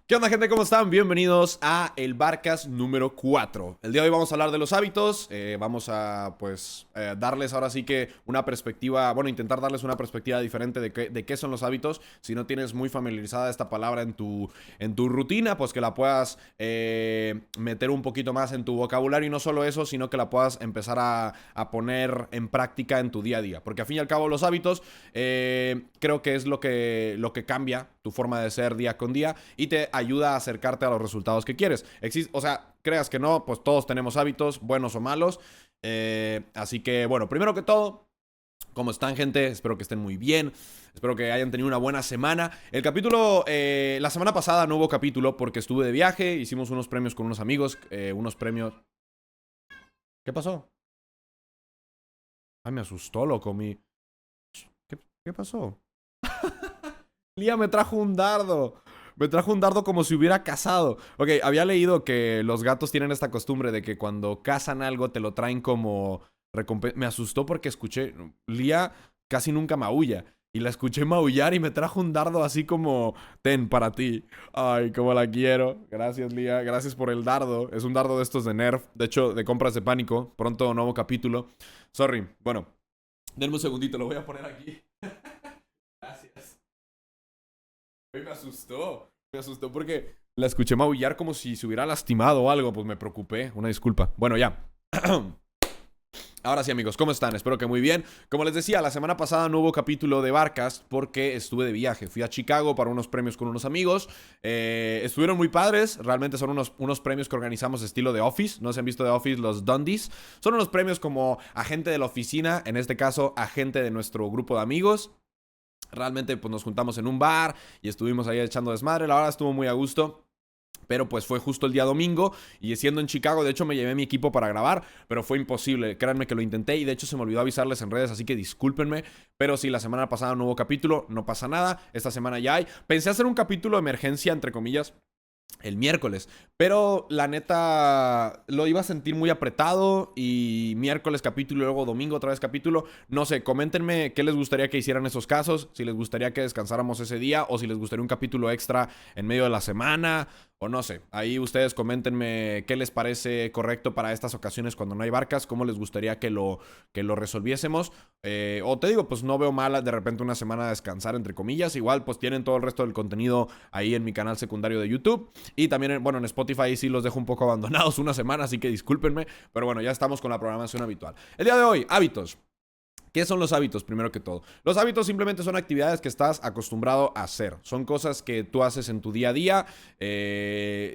¿Qué onda, gente? ¿Cómo están? Bienvenidos a el Barcast número 4. El día de hoy vamos a hablar de los hábitos. Vamos a, darles ahora sí que una perspectiva, intentar darles una perspectiva diferente de qué son los hábitos. Si no tienes muy familiarizada esta palabra en tu rutina, pues que la puedas meter un poquito más en tu vocabulario. Y no solo eso, sino que la puedas empezar a poner en práctica en tu día a día. Porque al fin y al cabo los hábitos creo que es lo que cambia tu forma de ser día con día y te ayuda a acercarte a los resultados que quieres. Creas que no, pues todos tenemos hábitos, buenos o malos. Así que, bueno, primero que todo, ¿cómo están, gente? Espero que estén muy bien. Espero que hayan tenido una buena semana. El capítulo, la semana pasada no hubo capítulo porque estuve de viaje. Hicimos unos premios con unos amigos. Unos premios... ¿Qué pasó? Ay, me asustó, loco. ¿Qué pasó? Lía me trajo un dardo. Me trajo un dardo como si hubiera cazado. Ok, había leído que los gatos tienen esta costumbre de que cuando cazan algo te lo traen como recompensa. Me asustó porque escuché... Lía casi nunca maulla. Y la escuché maullar y me trajo un dardo así como... Ten, para ti. Ay, cómo la quiero. Gracias, Lía. Gracias por el dardo. Es un dardo de estos de Nerf. De hecho, de compras de pánico. Pronto nuevo capítulo. Sorry. Bueno, denme un segundito. Lo voy a poner aquí. Gracias. Me asustó. Me asustó porque la escuché maullar como si se hubiera lastimado o algo. Pues me preocupé. Una disculpa. Bueno, ya. Ahora sí, amigos, ¿cómo están? Espero que muy bien. Como les decía, la semana pasada no hubo capítulo de Barcast porque estuve de viaje. Fui a Chicago para unos premios con unos amigos. Estuvieron muy padres. Realmente son unos premios que organizamos estilo de Office. No se han visto de Office los Dundies. Son unos premios como agente de la oficina. En este caso, agente de nuestro grupo de amigos. Realmente pues nos juntamos en un bar y estuvimos ahí echando desmadre. La verdad estuvo muy a gusto. Pero pues fue justo el día domingo y siendo en Chicago, de hecho me llevé mi equipo para grabar, pero fue imposible, créanme que lo intenté y de hecho se me olvidó avisarles en redes, así que discúlpenme, pero si la semana pasada no hubo capítulo, no pasa nada, esta semana ya hay. Pensé hacer un capítulo de emergencia, entre comillas, el miércoles, pero la neta lo iba a sentir muy apretado y miércoles capítulo y luego domingo otra vez capítulo. No sé, coméntenme qué les gustaría que hicieran esos casos, si les gustaría que descansáramos ese día o si les gustaría un capítulo extra en medio de la semana o no sé. Ahí ustedes coméntenme qué les parece correcto para estas ocasiones cuando no hay barcas, cómo les gustaría que lo resolviésemos. O te digo, pues no veo mal de repente una semana de descansar, entre comillas. Igual pues tienen todo el resto del contenido ahí en mi canal secundario de YouTube. Y también, en Spotify sí los dejo un poco abandonados una semana, así que discúlpenme. Pero bueno, ya estamos con la programación habitual. El día de hoy, hábitos. ¿Qué son los hábitos? Primero que todo, los hábitos simplemente son actividades que estás acostumbrado a hacer. Son cosas que tú haces en tu día a día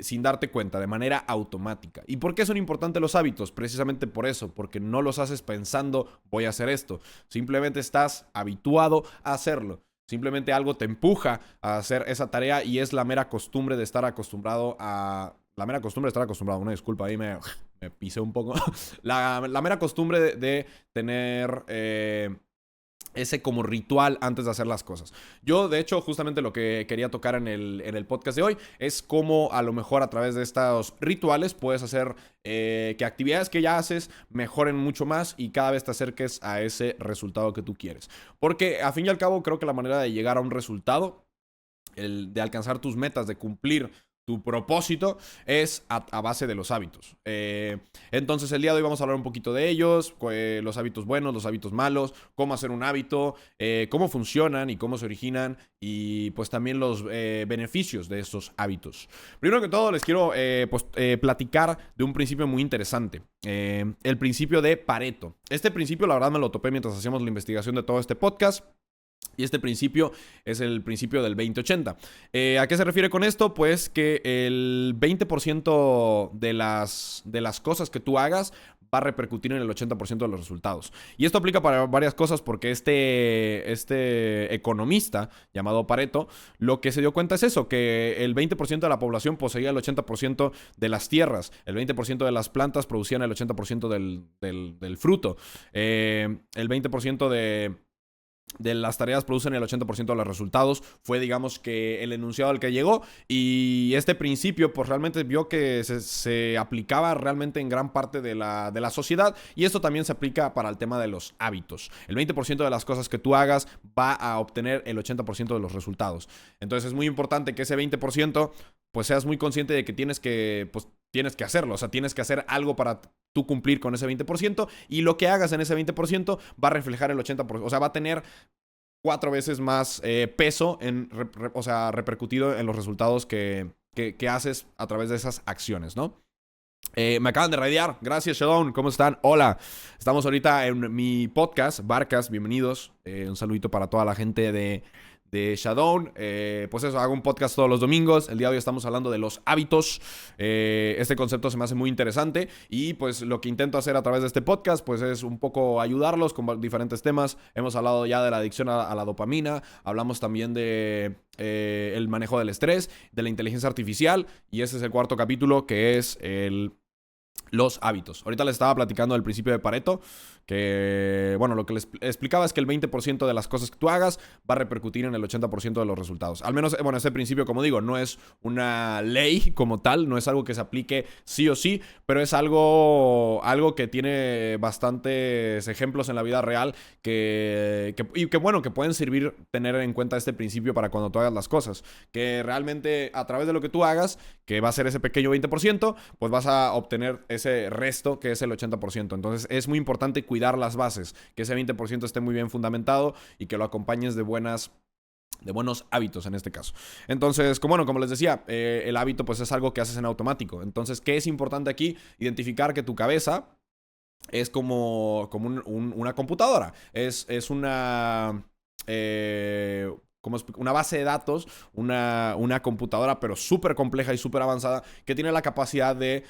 sin darte cuenta, de manera automática. ¿Y por qué son importantes los hábitos? Precisamente por eso, porque no los haces pensando voy a hacer esto. Simplemente estás habituado a hacerlo. Simplemente algo te empuja a hacer esa tarea y es la mera costumbre de estar acostumbrado a... La mera costumbre de estar acostumbrado. Una disculpa, ahí me pisé un poco. La mera costumbre de tener ese como ritual antes de hacer las cosas. Yo, de hecho, justamente lo que quería tocar en el podcast de hoy es cómo a lo mejor a través de estos rituales puedes hacer que actividades que ya haces mejoren mucho más y cada vez te acerques a ese resultado que tú quieres. Porque, a fin y al cabo, creo que la manera de llegar a un resultado, de alcanzar tus metas, de cumplir tu propósito es a base de los hábitos. Entonces el día de hoy vamos a hablar un poquito de ellos, los hábitos buenos, los hábitos malos, cómo hacer un hábito, cómo funcionan y cómo se originan y pues también los beneficios de estos hábitos. Primero que todo les quiero platicar de un principio muy interesante, el principio de Pareto. Este principio la verdad me lo topé mientras hacíamos la investigación de todo este podcast. Y este principio es el principio del 20-80. ¿A qué se refiere con esto? Pues que el 20% de las cosas que tú hagas va a repercutir en el 80% de los resultados. Y esto aplica para varias cosas porque este economista llamado Pareto lo que se dio cuenta es eso, que el 20% de la población poseía el 80% de las tierras, el 20% de las plantas producían el 80% del fruto, el 20% de las tareas producen el 80% de los resultados. Fue, digamos, que el enunciado al que llegó. Y este principio, pues realmente vio que se aplicaba realmente en gran parte de la sociedad. Y esto también se aplica para el tema de los hábitos. El 20% de las cosas que tú hagas va a obtener el 80% de los resultados. Entonces es muy importante que ese 20% pues seas muy consciente de que tienes que hacerlo. O sea, tienes que hacer algo para tú cumplir con ese 20%. Y lo que hagas en ese 20% va a reflejar el 80%. O sea, va a tener 4 veces más peso o sea, repercutido en los resultados que haces a través de esas acciones, ¿no? Me acaban de raidear. Gracias, Shadow. ¿Cómo están? Hola. Estamos ahorita en mi podcast, Barcas. Bienvenidos. Un saludito para toda la gente de Shadow. Pues eso, hago un podcast todos los domingos. El día de hoy estamos hablando de los hábitos. Este concepto se me hace muy interesante. Y pues lo que intento hacer a través de este podcast, pues es un poco ayudarlos con diferentes temas. Hemos hablado ya de la adicción a la dopamina. Hablamos también de el manejo del estrés, de la inteligencia artificial. Y ese es el cuarto capítulo, que es los hábitos. Ahorita les estaba platicando del principio de Pareto, que, bueno, lo que les explicaba es que el 20% de las cosas que tú hagas va a repercutir en el 80% de los resultados. Al menos, bueno, ese principio, como digo, no es una ley como tal, no es algo que se aplique sí o sí, pero es algo que tiene bastantes ejemplos en la vida real bueno, que pueden servir tener en cuenta este principio para cuando tú hagas las cosas. Que realmente a través de lo que tú hagas, que va a ser ese pequeño 20%, pues vas a obtener ese resto que es el 80%. Entonces es muy importante cuidar las bases, que ese 20% esté muy bien fundamentado y que lo acompañes de buenos hábitos en este caso. Entonces, como les decía, el hábito pues es algo que haces en automático. Entonces, ¿qué es importante aquí? Identificar que tu cabeza es como una computadora. Es una como una base de datos, una computadora, pero súper compleja y súper avanzada, que tiene la capacidad de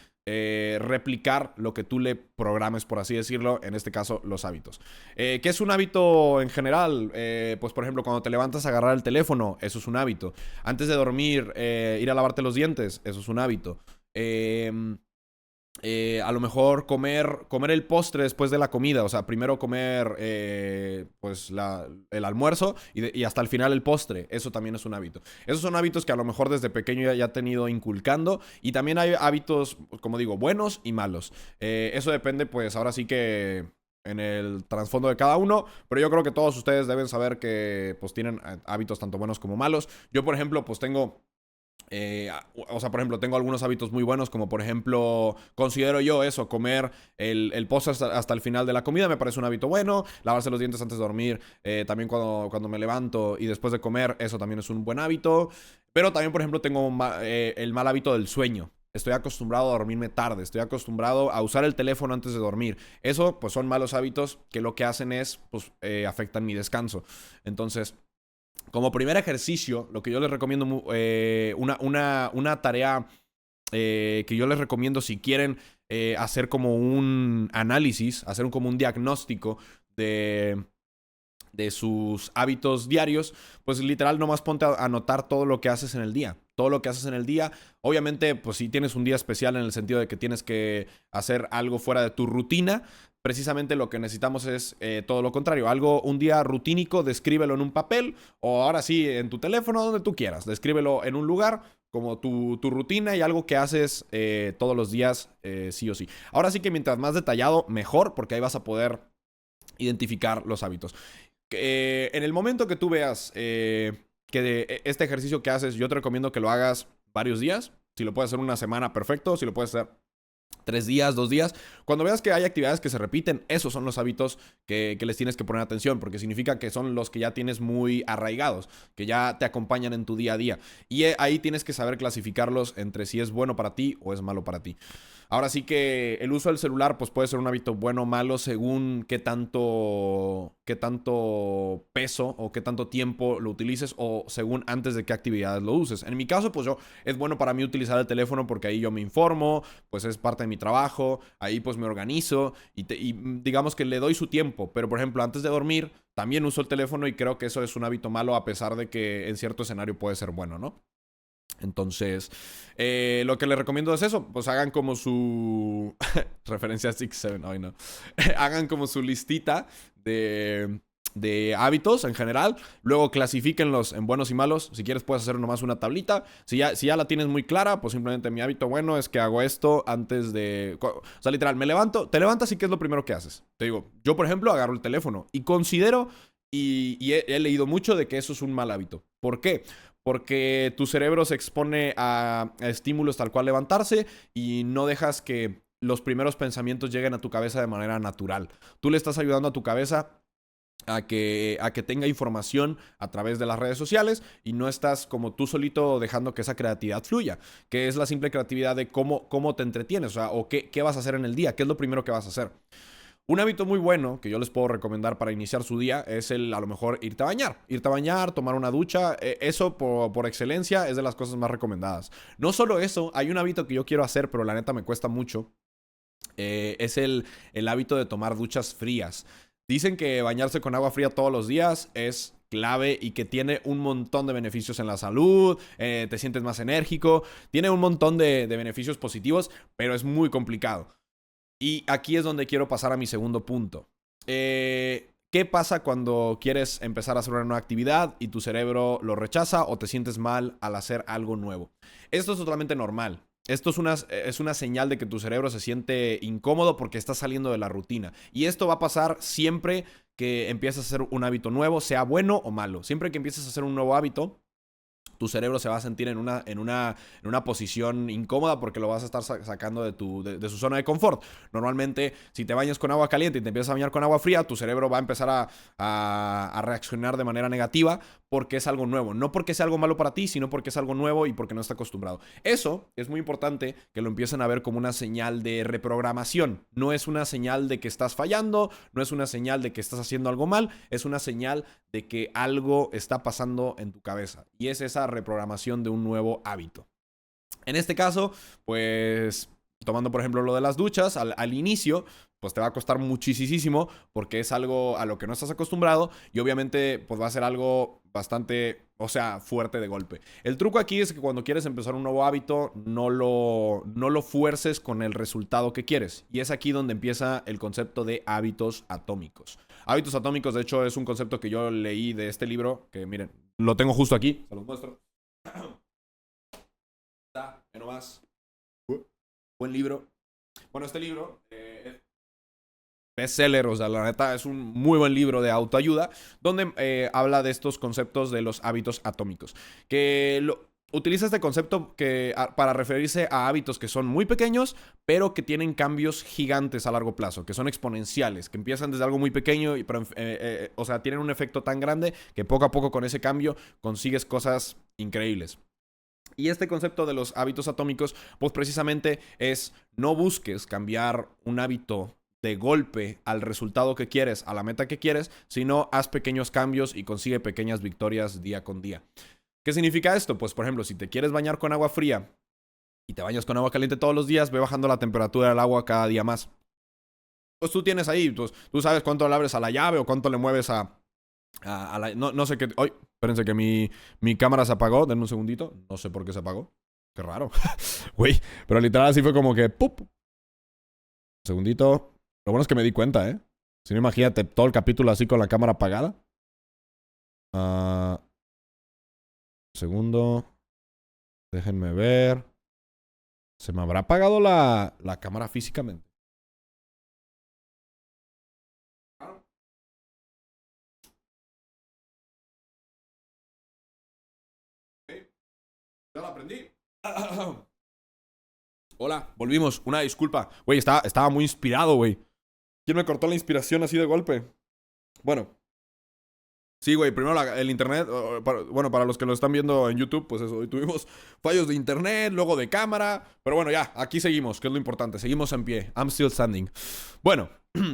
replicar lo que tú le programes, por así decirlo, en este caso, los hábitos. ¿Qué es un hábito en general? Pues, por ejemplo, cuando te levantas a agarrar el teléfono, eso es un hábito. Antes de dormir, ir a lavarte los dientes, eso es un hábito. A lo mejor comer el postre después de la comida. O sea, primero comer pues el almuerzo y hasta el final el postre. Eso también es un hábito. Esos son hábitos que a lo mejor desde pequeño ya he tenido inculcando. Y también hay hábitos, como digo, buenos y malos. Eso depende, pues ahora sí que en el trasfondo de cada uno. Pero yo creo que todos ustedes deben saber que pues tienen hábitos tanto buenos como malos. Yo, por ejemplo, pues tengo... o sea, por ejemplo, tengo algunos hábitos muy buenos, como por ejemplo, considero yo eso, comer el postre hasta el final de la comida me parece un hábito bueno. Lavarse los dientes antes de dormir, también cuando me levanto y después de comer, eso también es un buen hábito. Pero también, por ejemplo, tengo el mal hábito del sueño. Estoy acostumbrado a dormirme tarde, estoy acostumbrado a usar el teléfono antes de dormir. Eso, pues son malos hábitos que lo que hacen es, pues, afectan mi descanso. Entonces... como primer ejercicio, lo que yo les recomiendo, una tarea que yo les recomiendo si quieren hacer como un análisis, hacer como un diagnóstico de sus hábitos diarios, pues literal nomás ponte a anotar todo lo que haces en el día. Todo lo que haces en el día. Obviamente, pues si tienes un día especial en el sentido de que tienes que hacer algo fuera de tu rutina, precisamente lo que necesitamos es todo lo contrario. Un día rutínico, descríbelo en un papel o ahora sí en tu teléfono, donde tú quieras. Descríbelo en un lugar como tu rutina y algo que haces todos los días sí o sí. Ahora sí que mientras más detallado, mejor, porque ahí vas a poder identificar los hábitos. En el momento que tú veas este ejercicio que haces, yo te recomiendo que lo hagas varios días. Si lo puedes hacer una semana, perfecto. Si lo puedes hacer 3 días, 2 días. Cuando veas que hay actividades que se repiten, esos son los hábitos que les tienes que poner atención, porque significa que son los que ya tienes muy arraigados, que ya te acompañan en tu día a día. Y ahí tienes que saber clasificarlos entre si es bueno para ti o es malo para ti. Ahora sí que el uso del celular pues puede ser un hábito bueno o malo según qué tanto peso o qué tanto tiempo lo utilices o según antes de qué actividades lo uses. En mi caso pues es bueno para mí utilizar el teléfono porque ahí yo me informo, pues es parte de mi trabajo, ahí pues me organizo y digamos que le doy su tiempo. Pero por ejemplo antes de dormir también uso el teléfono y creo que eso es un hábito malo a pesar de que en cierto escenario puede ser bueno, ¿no? Entonces, lo que les recomiendo es eso, pues hagan como su... referencia a 6-7, hoy no. Hagan como su listita de hábitos en general, luego clasifíquenlos en buenos y malos. Si quieres puedes hacer nomás una tablita. Si ya la tienes muy clara, pues simplemente mi hábito bueno es que hago esto antes de... O sea, literal, te levantas y ¿qué es lo primero que haces? Te digo, yo por ejemplo agarro el teléfono y considero... Y he leído mucho de que eso es un mal hábito. ¿Por qué? porque tu cerebro se expone a estímulos tal cual levantarse y no dejas que los primeros pensamientos lleguen a tu cabeza de manera natural. Tú le estás ayudando a tu cabeza a que tenga información a través de las redes sociales y no estás como tú solito dejando que esa creatividad fluya, que es la simple creatividad de cómo te entretienes, o sea, o qué vas a hacer en el día, qué es lo primero que vas a hacer. Un hábito muy bueno que yo les puedo recomendar para iniciar su día es a lo mejor irte a bañar. Irte a bañar, tomar una ducha. Eso por excelencia es de las cosas más recomendadas. No solo eso, hay un hábito que yo quiero hacer, pero la neta me cuesta mucho. Es el hábito de tomar duchas frías. Dicen que bañarse con agua fría todos los días es clave y que tiene un montón de beneficios en la salud, te sientes más enérgico, tiene un montón de beneficios positivos, pero es muy complicado. Y aquí es donde quiero pasar a mi segundo punto. ¿Qué pasa cuando quieres empezar a hacer una nueva actividad y tu cerebro lo rechaza o te sientes mal al hacer algo nuevo? Esto es totalmente normal. Esto es una señal de que tu cerebro se siente incómodo porque está saliendo de la rutina. Y esto va a pasar siempre que empieces a hacer un hábito nuevo, sea bueno o malo. Siempre que empieces a hacer un nuevo hábito, tu cerebro se va a sentir en una posición incómoda porque lo vas a estar sacando de su zona de confort. Normalmente, si te bañas con agua caliente y te empiezas a bañar con agua fría, tu cerebro va a empezar a reaccionar de manera negativa porque es algo nuevo. No porque sea algo malo para ti, sino porque es algo nuevo y porque no está acostumbrado. Eso es muy importante que lo empiecen a ver como una señal de reprogramación. No es una señal de que estás fallando, no es una señal de que estás haciendo algo mal, es una señal de que algo está pasando en tu cabeza. Y es esa reprogramación de un nuevo hábito. En este caso, pues tomando por ejemplo lo de las duchas, al inicio, pues te va a costar muchísimo porque es algo a lo que no estás acostumbrado y obviamente pues va a ser algo bastante, o sea, fuerte de golpe. El truco aquí es que cuando quieres empezar un nuevo hábito, no lo fuerces con el resultado que quieres. Y es aquí donde empieza el concepto de hábitos atómicos. Hábitos atómicos, de hecho, es un concepto que yo leí de este libro, que miren, lo tengo justo aquí, se los muestro. Está, nomás. Buen libro. Bueno, este libro es bestseller, o sea, la neta es un muy buen libro de autoayuda, donde habla de estos conceptos de los hábitos atómicos. Utiliza este concepto para referirse a hábitos que son muy pequeños, pero que tienen cambios gigantes a largo plazo, que son exponenciales, que empiezan desde algo muy pequeño, pero, o sea, tienen un efecto tan grande que poco a poco con ese cambio consigues cosas increíbles. Y este concepto de los hábitos atómicos, pues precisamente es no busques cambiar un hábito de golpe al resultado que quieres, a la meta que quieres, sino haz pequeños cambios y consigue pequeñas victorias día con día. ¿Qué significa esto? Pues por ejemplo, si te quieres bañar con agua fría y te bañas con agua caliente todos los días, ve bajando la temperatura del agua cada día más. Pues tú tienes ahí, pues, tú sabes cuánto le abres a la llave o cuánto le mueves no sé qué. Ay, espérense que mi cámara se apagó. Denme un segundito. No sé por qué se apagó. Qué raro. Güey, pero literal así fue como que ¡pup! Un segundito. Lo bueno es que me di cuenta, ¿eh? Si no, imagínate todo el capítulo así con la cámara apagada. Segundo. Déjenme ver. ¿Se me habrá apagado la cámara físicamente? Ya la aprendí. Hola, volvimos. Una disculpa. Güey, estaba muy inspirado, güey. ¿Quién me cortó la inspiración así de golpe? Bueno. Sí, güey, primero el internet, bueno, para los que lo están viendo en YouTube, pues eso, hoy tuvimos fallos de internet, luego de cámara, pero bueno, ya, aquí seguimos, que es lo importante, seguimos en pie, I'm still standing. Bueno,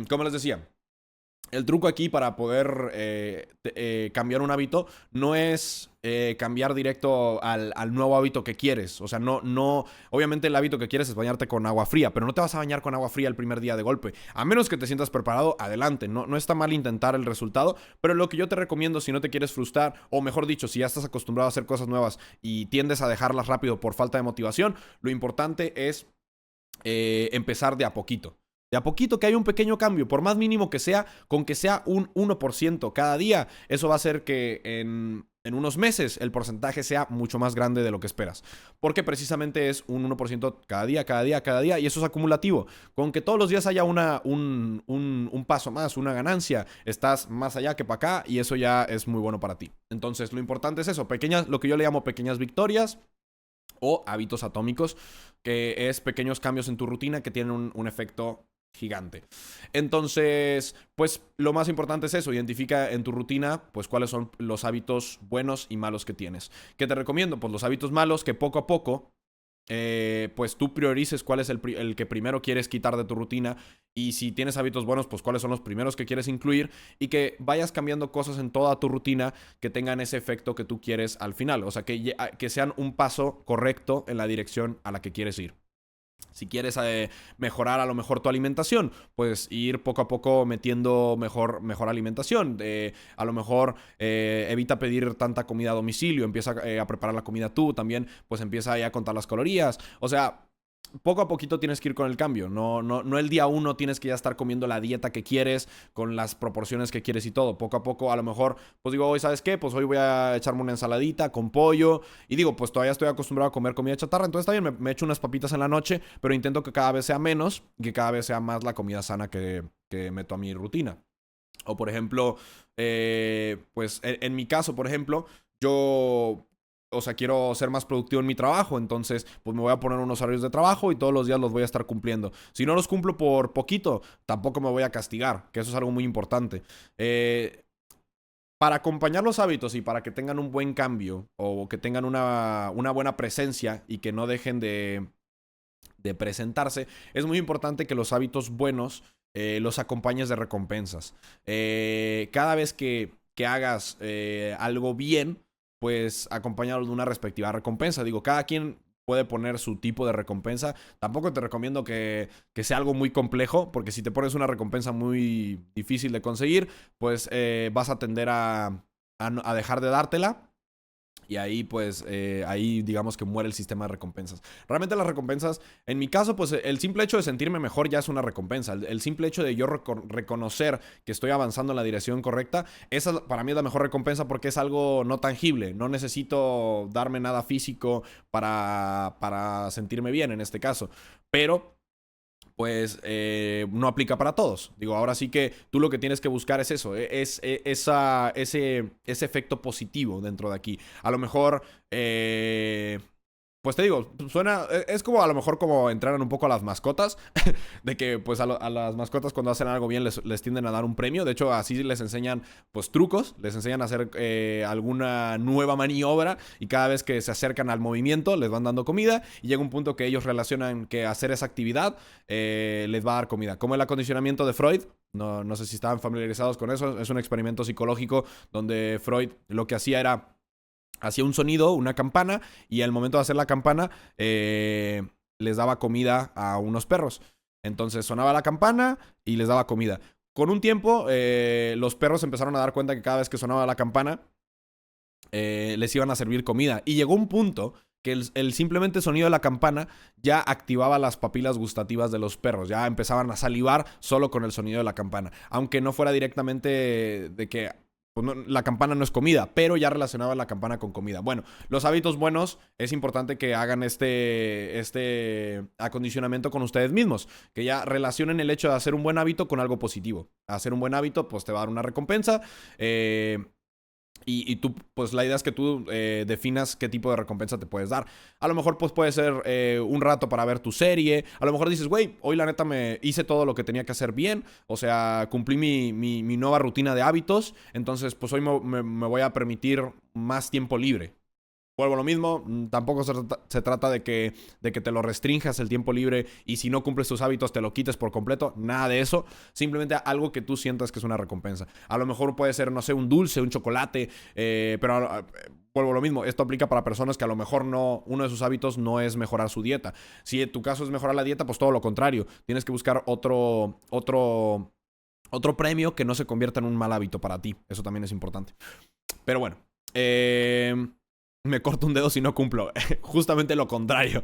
como les decía, el truco aquí para poder cambiar un hábito no es cambiar directo al nuevo hábito que quieres. O sea, obviamente el hábito que quieres es bañarte con agua fría, pero no te vas a bañar con agua fría el primer día de golpe. A menos que te sientas preparado, adelante. No está mal intentar el resultado, pero lo que yo te recomiendo si no te quieres frustrar, o mejor dicho, si ya estás acostumbrado a hacer cosas nuevas y tiendes a dejarlas rápido por falta de motivación, lo importante es empezar de a poquito. De a poquito que haya un pequeño cambio, por más mínimo que sea, con que sea un 1% cada día, eso va a hacer que en en unos meses el porcentaje sea mucho más grande de lo que esperas. Porque precisamente es un 1% cada día, cada día, cada día, y eso es acumulativo. Con que todos los días haya un paso más, una ganancia, estás más allá que para acá, y eso ya es muy bueno para ti. Entonces, lo importante es eso, lo que yo le llamo pequeñas victorias o hábitos atómicos, que es pequeños cambios en tu rutina que tienen un efecto gigante. Entonces, pues lo más importante es eso, identifica en tu rutina pues cuáles son los hábitos buenos y malos que tienes. ¿Qué te recomiendo? Pues los hábitos malos, que poco a poco pues tú priorices cuál es el que primero quieres quitar de tu rutina, y si tienes hábitos buenos, pues cuáles son los primeros que quieres incluir, y que vayas cambiando cosas en toda tu rutina que tengan ese efecto que tú quieres al final, o sea, que sean un paso correcto en la dirección a la que quieres ir. Si quieres mejorar a lo mejor tu alimentación, pues ir poco a poco metiendo mejor alimentación. A lo mejor evita pedir tanta comida a domicilio, empieza a preparar la comida tú, también pues empieza a contar las calorías. O sea, poco a poquito tienes que ir con el cambio. No el día uno tienes que ya estar comiendo la dieta que quieres, con las proporciones que quieres y todo. Poco a poco, a lo mejor, pues digo, hoy, ¿sabes qué? Pues hoy voy a echarme una ensaladita con pollo. Y digo, pues todavía estoy acostumbrado a comer comida chatarra. Entonces también me echo unas papitas en la noche, pero intento que cada vez sea menos y que cada vez sea más la comida sana que meto a mi rutina. O por ejemplo, pues en mi caso, por ejemplo, yo... O sea, quiero ser más productivo en mi trabajo, entonces pues me voy a poner unos horarios de trabajo y todos los días los voy a estar cumpliendo. Si no los cumplo por poquito, tampoco me voy a castigar, que eso es algo muy importante. Para acompañar los hábitos y para que tengan un buen cambio o que tengan una buena presencia y que no dejen de presentarse, es muy importante que los hábitos buenos los acompañes de recompensas. Cada vez que hagas algo bien, pues acompañado de una respectiva recompensa. Digo, cada quien puede poner su tipo de recompensa. Tampoco te recomiendo que sea algo muy complejo, porque si te pones una recompensa muy difícil de conseguir, pues vas a tender a dejar de dártela. Y ahí, pues, ahí digamos que muere el sistema de recompensas. Realmente las recompensas, en mi caso, pues el simple hecho de sentirme mejor ya es una recompensa. El simple hecho de yo reconocer que estoy avanzando en la dirección correcta, esa para mí es la mejor recompensa, porque es algo no tangible. No necesito darme nada físico para sentirme bien en este caso. Pero pues no aplica para todos. Digo, ahora sí que tú lo que tienes que buscar es eso, ese efecto positivo dentro de aquí. A lo mejor, pues te digo, es como a lo mejor como entrenan un poco a las mascotas, de que pues a las mascotas cuando hacen algo bien les tienden a dar un premio. De hecho, así les enseñan pues trucos, les enseñan a hacer alguna nueva maniobra, y cada vez que se acercan al movimiento les van dando comida, y llega un punto que ellos relacionan que hacer esa actividad les va a dar comida. Como el acondicionamiento de Freud. No sé si estaban familiarizados con eso. Es un experimento psicológico donde Freud lo que hacía un sonido, una campana, y al momento de hacer la campana les daba comida a unos perros. Entonces sonaba la campana y les daba comida. Con un tiempo los perros empezaron a dar cuenta que cada vez que sonaba la campana les iban a servir comida. Y llegó un punto que el simplemente sonido de la campana ya activaba las papilas gustativas de los perros. Ya empezaban a salivar solo con el sonido de la campana. Aunque no fuera directamente de que pues no, la campana no es comida, pero ya relacionaba la campana con comida. Bueno, los hábitos buenos, es importante que hagan este acondicionamiento con ustedes mismos, que ya relacionen el hecho de hacer un buen hábito con algo positivo. Hacer un buen hábito, pues te va a dar una recompensa. Y tú, pues la idea es que tú definas qué tipo de recompensa te puedes dar. A lo mejor pues puede ser un rato para ver tu serie. A lo mejor dices, güey, hoy la neta me hice todo lo que tenía que hacer bien. O sea, cumplí mi nueva rutina de hábitos. Entonces pues hoy me voy a permitir más tiempo libre. Vuelvo a lo mismo, tampoco se trata de que te lo restrinjas el tiempo libre y si no cumples tus hábitos te lo quites por completo. Nada de eso. Simplemente algo que tú sientas que es una recompensa. A lo mejor puede ser, no sé, un dulce, un chocolate, pero vuelvo a lo mismo. Esto aplica para personas que a lo mejor uno de sus hábitos no es mejorar su dieta. Si en tu caso es mejorar la dieta, pues todo lo contrario. Tienes que buscar otro premio que no se convierta en un mal hábito para ti. Eso también es importante. Pero bueno, me corto un dedo si no cumplo. Justamente lo contrario.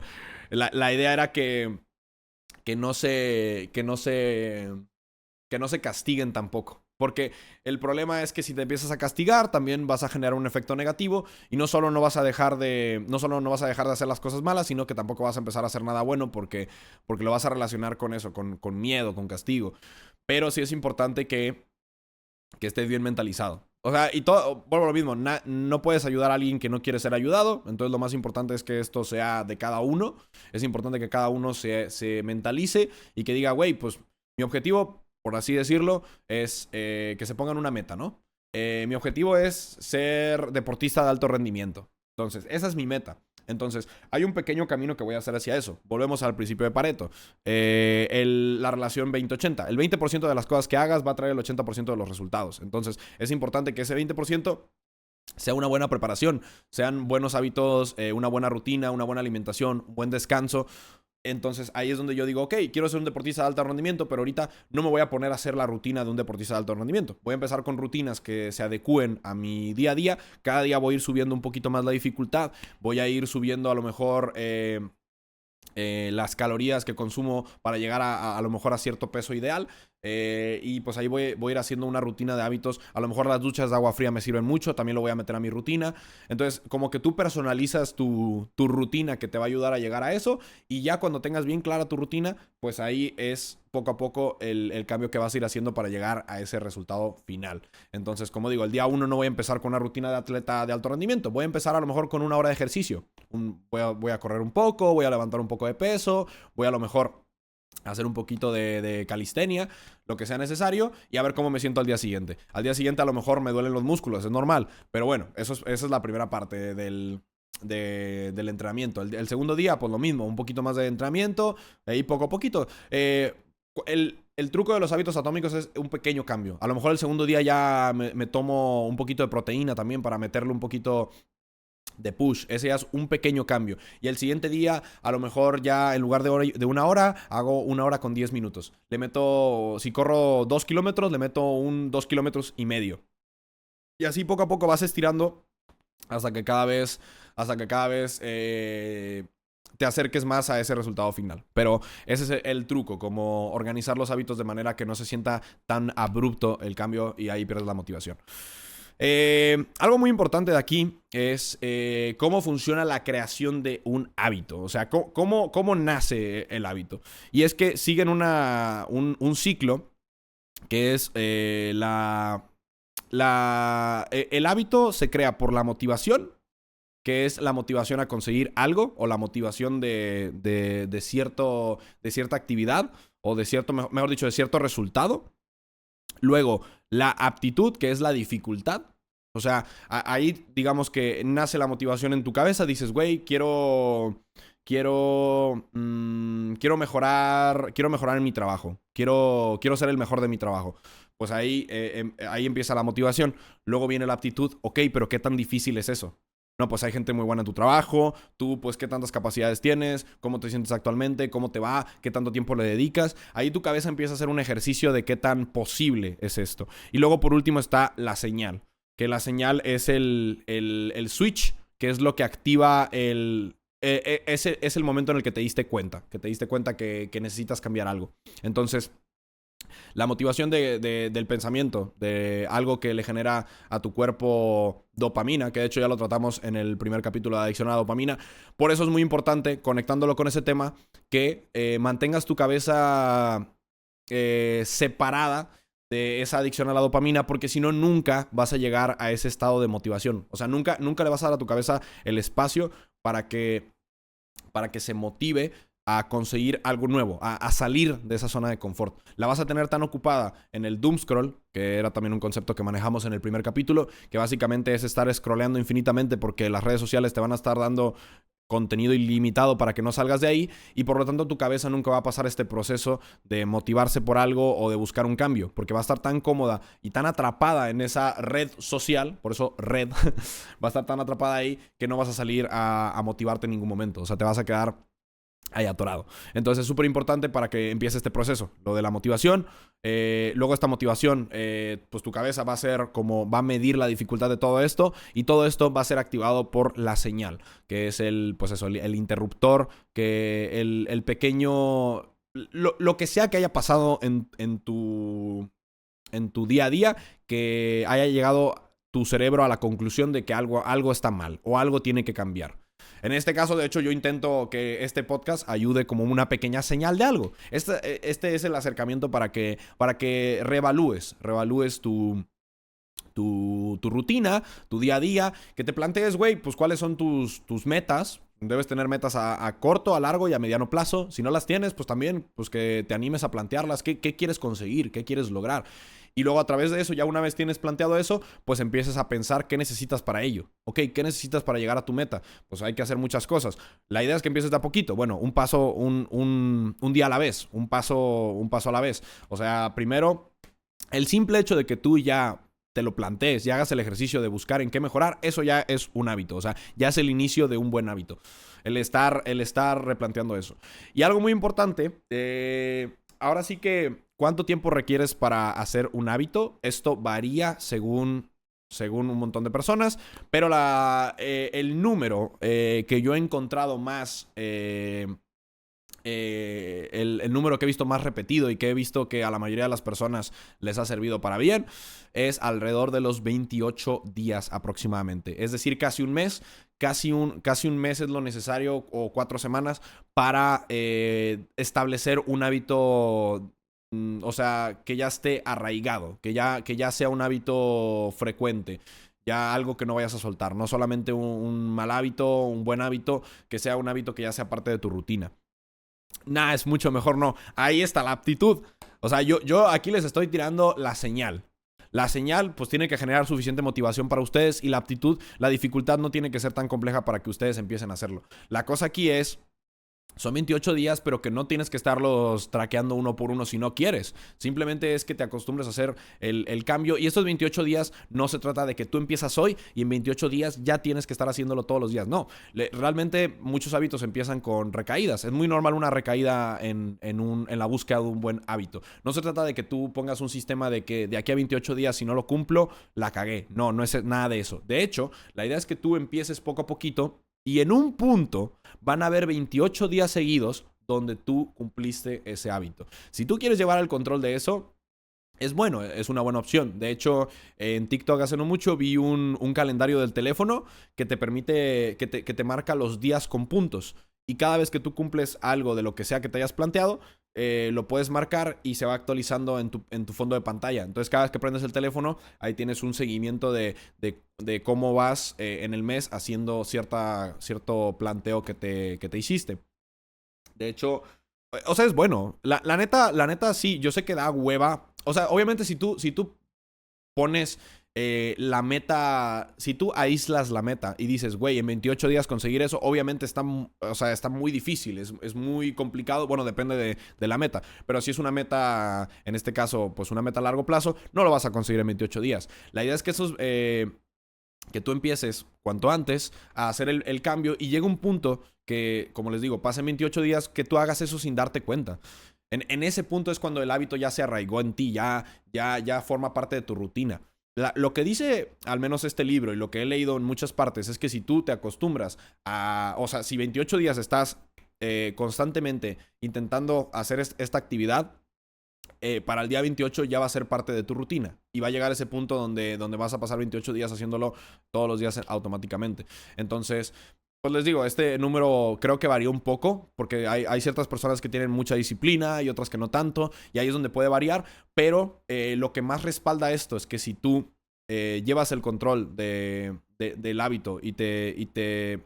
La idea era que no se castiguen tampoco. Porque el problema es que si te empiezas a castigar, también vas a generar un efecto negativo y no solo no vas a dejar de, no solo no vas a dejar de hacer las cosas malas, sino que tampoco vas a empezar a hacer nada bueno porque lo vas a relacionar con eso, con miedo, con castigo. Pero sí es importante que estés bien mentalizado. O sea, y todo, vuelvo a lo mismo, no puedes ayudar a alguien que no quiere ser ayudado, entonces lo más importante es que esto sea de cada uno, es importante que cada uno se mentalice y que diga, güey, pues mi objetivo, por así decirlo, es que se pongan una meta, ¿no? Mi objetivo es ser deportista de alto rendimiento, entonces esa es mi meta. Entonces, hay un pequeño camino que voy a hacer hacia eso. Volvemos al principio de Pareto. La relación 20-80. El 20% de las cosas que hagas va a traer el 80% de los resultados. Entonces, es importante que ese 20% sea una buena preparación, sean buenos hábitos, una buena rutina, una buena alimentación, un buen descanso. Entonces ahí es donde yo digo, ok, quiero ser un deportista de alto rendimiento, pero ahorita no me voy a poner a hacer la rutina de un deportista de alto rendimiento. Voy a empezar con rutinas que se adecúen a mi día a día. Cada día voy a ir subiendo un poquito más la dificultad. Voy a ir subiendo a lo mejor las calorías que consumo para llegar a lo mejor a cierto peso ideal. Y pues ahí voy a ir haciendo una rutina de hábitos. A lo mejor las duchas de agua fría me sirven mucho, también lo voy a meter a mi rutina. Entonces como que tú personalizas tu rutina que te va a ayudar a llegar a eso. Y ya cuando tengas bien clara tu rutina, pues ahí es poco a poco el cambio que vas a ir haciendo para llegar a ese resultado final. Entonces, como digo, el día 1 no voy a empezar con una rutina de atleta de alto rendimiento. Voy a empezar a lo mejor con una hora de ejercicio. Voy a correr un poco, voy a levantar un poco de peso, voy a lo mejor hacer un poquito de calistenia, lo que sea necesario, y a ver cómo me siento al día siguiente. Al día siguiente a lo mejor me duelen los músculos, es normal, pero bueno, esa es la primera parte del entrenamiento. El segundo día, pues lo mismo, un poquito más de entrenamiento, y poco a poquito. El truco de los hábitos atómicos es un pequeño cambio. A lo mejor el segundo día ya me tomo un poquito de proteína también para meterle un poquito de push. Ese ya es un pequeño cambio. Y el siguiente día, a lo mejor ya en lugar de una hora, hago una hora con 10 minutos. Le meto, si corro 2 kilómetros, le meto un 2 kilómetros y medio. Y así poco a poco vas estirando hasta que cada vez te acerques más a ese resultado final. Pero ese es el truco, como organizar los hábitos de manera que no se sienta tan abrupto el cambio y ahí pierdes la motivación. Algo muy importante de aquí es cómo funciona la creación de un hábito. O sea, cómo nace el hábito. Y es que siguen un ciclo que es el hábito se crea por la motivación, que es la motivación a conseguir algo o la motivación de cierta actividad o de cierto, mejor dicho, de cierto resultado. Luego, la aptitud, que es la dificultad. O sea, ahí digamos que nace la motivación en tu cabeza. Dices, güey, quiero mejorar en mi trabajo. Quiero ser el mejor de mi trabajo. Pues ahí empieza la motivación. Luego viene la aptitud. Ok, pero ¿qué tan difícil es eso? No, pues hay gente muy buena en tu trabajo, tú pues qué tantas capacidades tienes, cómo te sientes actualmente, cómo te va, qué tanto tiempo le dedicas. Ahí tu cabeza empieza a hacer un ejercicio de qué tan posible es esto. Y luego por último está la señal, que la señal es el switch, que es lo que activa ese es el momento en el que te diste cuenta, que necesitas cambiar algo. Entonces, la motivación del pensamiento, de algo que le genera a tu cuerpo dopamina, que de hecho ya lo tratamos en el primer capítulo de adicción a la dopamina. Por eso es muy importante, conectándolo con ese tema, que mantengas tu cabeza separada de esa adicción a la dopamina, porque si no, nunca vas a llegar a ese estado de motivación. O sea, nunca le vas a dar a tu cabeza el espacio para que se motive a conseguir algo nuevo, a salir de esa zona de confort. La vas a tener tan ocupada en el doom scroll, que era también un concepto que manejamos en el primer capítulo, que básicamente es estar scrolleando infinitamente porque las redes sociales te van a estar dando contenido ilimitado para que no salgas de ahí, y por lo tanto tu cabeza nunca va a pasar este proceso de motivarse por algo o de buscar un cambio, porque va a estar tan cómoda y tan atrapada en esa red social, por eso red, va a estar tan atrapada ahí que no vas a salir a motivarte en ningún momento. O sea, te vas a quedar ahí atorado. Entonces es súper importante para que empiece este proceso, lo de la motivación. Luego esta motivación, pues tu cabeza va a ser como, va a medir la dificultad de todo esto, y todo esto va a ser activado por la señal, que es el interruptor, que el pequeño, lo que sea que haya pasado en tu en tu día a día que haya llegado tu cerebro a la conclusión de que algo está mal o algo tiene que cambiar. En este caso, de hecho, yo intento que este podcast ayude como una pequeña señal de algo. Este es el acercamiento para que reevalúes tu rutina, tu día a día, que te plantees, güey, pues cuáles son tus metas. Debes tener metas a corto, a largo y a mediano plazo. Si no las tienes, pues también pues que te animes a plantearlas. ¿Qué quieres conseguir? ¿Qué quieres lograr? Y luego a través de eso, ya una vez tienes planteado eso, pues empieces a pensar qué necesitas para ello. Ok, ¿qué necesitas para llegar a tu meta? Pues hay que hacer muchas cosas. La idea es que empieces de a poquito. Bueno, un paso, un día a la vez. Un paso a la vez. O sea, primero, el simple hecho de que tú ya te lo plantees y hagas el ejercicio de buscar en qué mejorar, eso ya es un hábito. O sea, ya es el inicio de un buen hábito. El estar replanteando eso. Y algo muy importante, ahora sí que, ¿cuánto tiempo requieres para hacer un hábito? Esto varía según un montón de personas, pero el número que yo he encontrado más... el número que he visto más repetido y que he visto que a la mayoría de las personas les ha servido para bien es alrededor de los 28 días aproximadamente. Es decir, casi un mes. Casi un mes es lo necesario, o 4 semanas, para establecer un hábito, o sea, que ya esté arraigado, que ya sea un hábito frecuente. Ya algo que no vayas a soltar. No solamente un mal hábito, un buen hábito, que sea un hábito que ya sea parte de tu rutina. Nah, es mucho mejor no. Ahí está la aptitud. O sea, yo aquí les estoy tirando la señal. La señal, pues tiene que generar suficiente motivación para ustedes, y la aptitud, la dificultad no tiene que ser tan compleja para que ustedes empiecen a hacerlo. La cosa aquí es... Son 28 días, pero que no tienes que estarlos traqueando uno por uno si no quieres. Simplemente es que te acostumbres a hacer el cambio. Y estos 28 días no se trata de que tú empiezas hoy y en 28 días ya tienes que estar haciéndolo todos los días. No, realmente muchos hábitos empiezan con recaídas. Es muy normal una recaída en la búsqueda de un buen hábito. No se trata de que tú pongas un sistema de que de aquí a 28 días, si no lo cumplo, la cagué. No es nada de eso. De hecho, la idea es que tú empieces poco a poquito. Y en un punto van a haber 28 días seguidos donde tú cumpliste ese hábito. Si tú quieres llevar el control de eso, es bueno, es una buena opción. De hecho, en TikTok hace no mucho vi un calendario del teléfono que te permite, que te marca los días con puntos. Y cada vez que tú cumples algo de lo que sea que te hayas planteado, lo puedes marcar y se va actualizando en tu fondo de pantalla. Entonces, cada vez que prendes el teléfono, ahí tienes un seguimiento de cómo vas en el mes haciendo cierto planteo que te hiciste. De hecho, o sea, es bueno. La neta, sí, yo sé que da hueva. O sea, obviamente si tú pones la meta, si tú aíslas la meta y dices, güey, en 28 días conseguir eso, obviamente está muy difícil, es muy complicado. Bueno, depende de la meta, pero si es una meta, en este caso, pues una meta a largo plazo, no lo vas a conseguir en 28 días. La idea es que que tú empieces cuanto antes a hacer el cambio, y llega un punto que, como les digo, pasen 28 días que tú hagas eso sin darte cuenta. En ese punto es cuando el hábito ya se arraigó en ti, ya forma parte de tu rutina. Lo que dice al menos este libro y lo que he leído en muchas partes es que si tú te acostumbras o sea, si 28 días estás constantemente intentando hacer esta actividad, para el día 28 ya va a ser parte de tu rutina y va a llegar ese punto donde vas a pasar 28 días haciéndolo todos los días automáticamente. Entonces, pues les digo, este número creo que varía un poco, porque hay ciertas personas que tienen mucha disciplina y otras que no tanto, y ahí es donde puede variar, pero lo que más respalda esto es que si tú llevas el control del hábito y te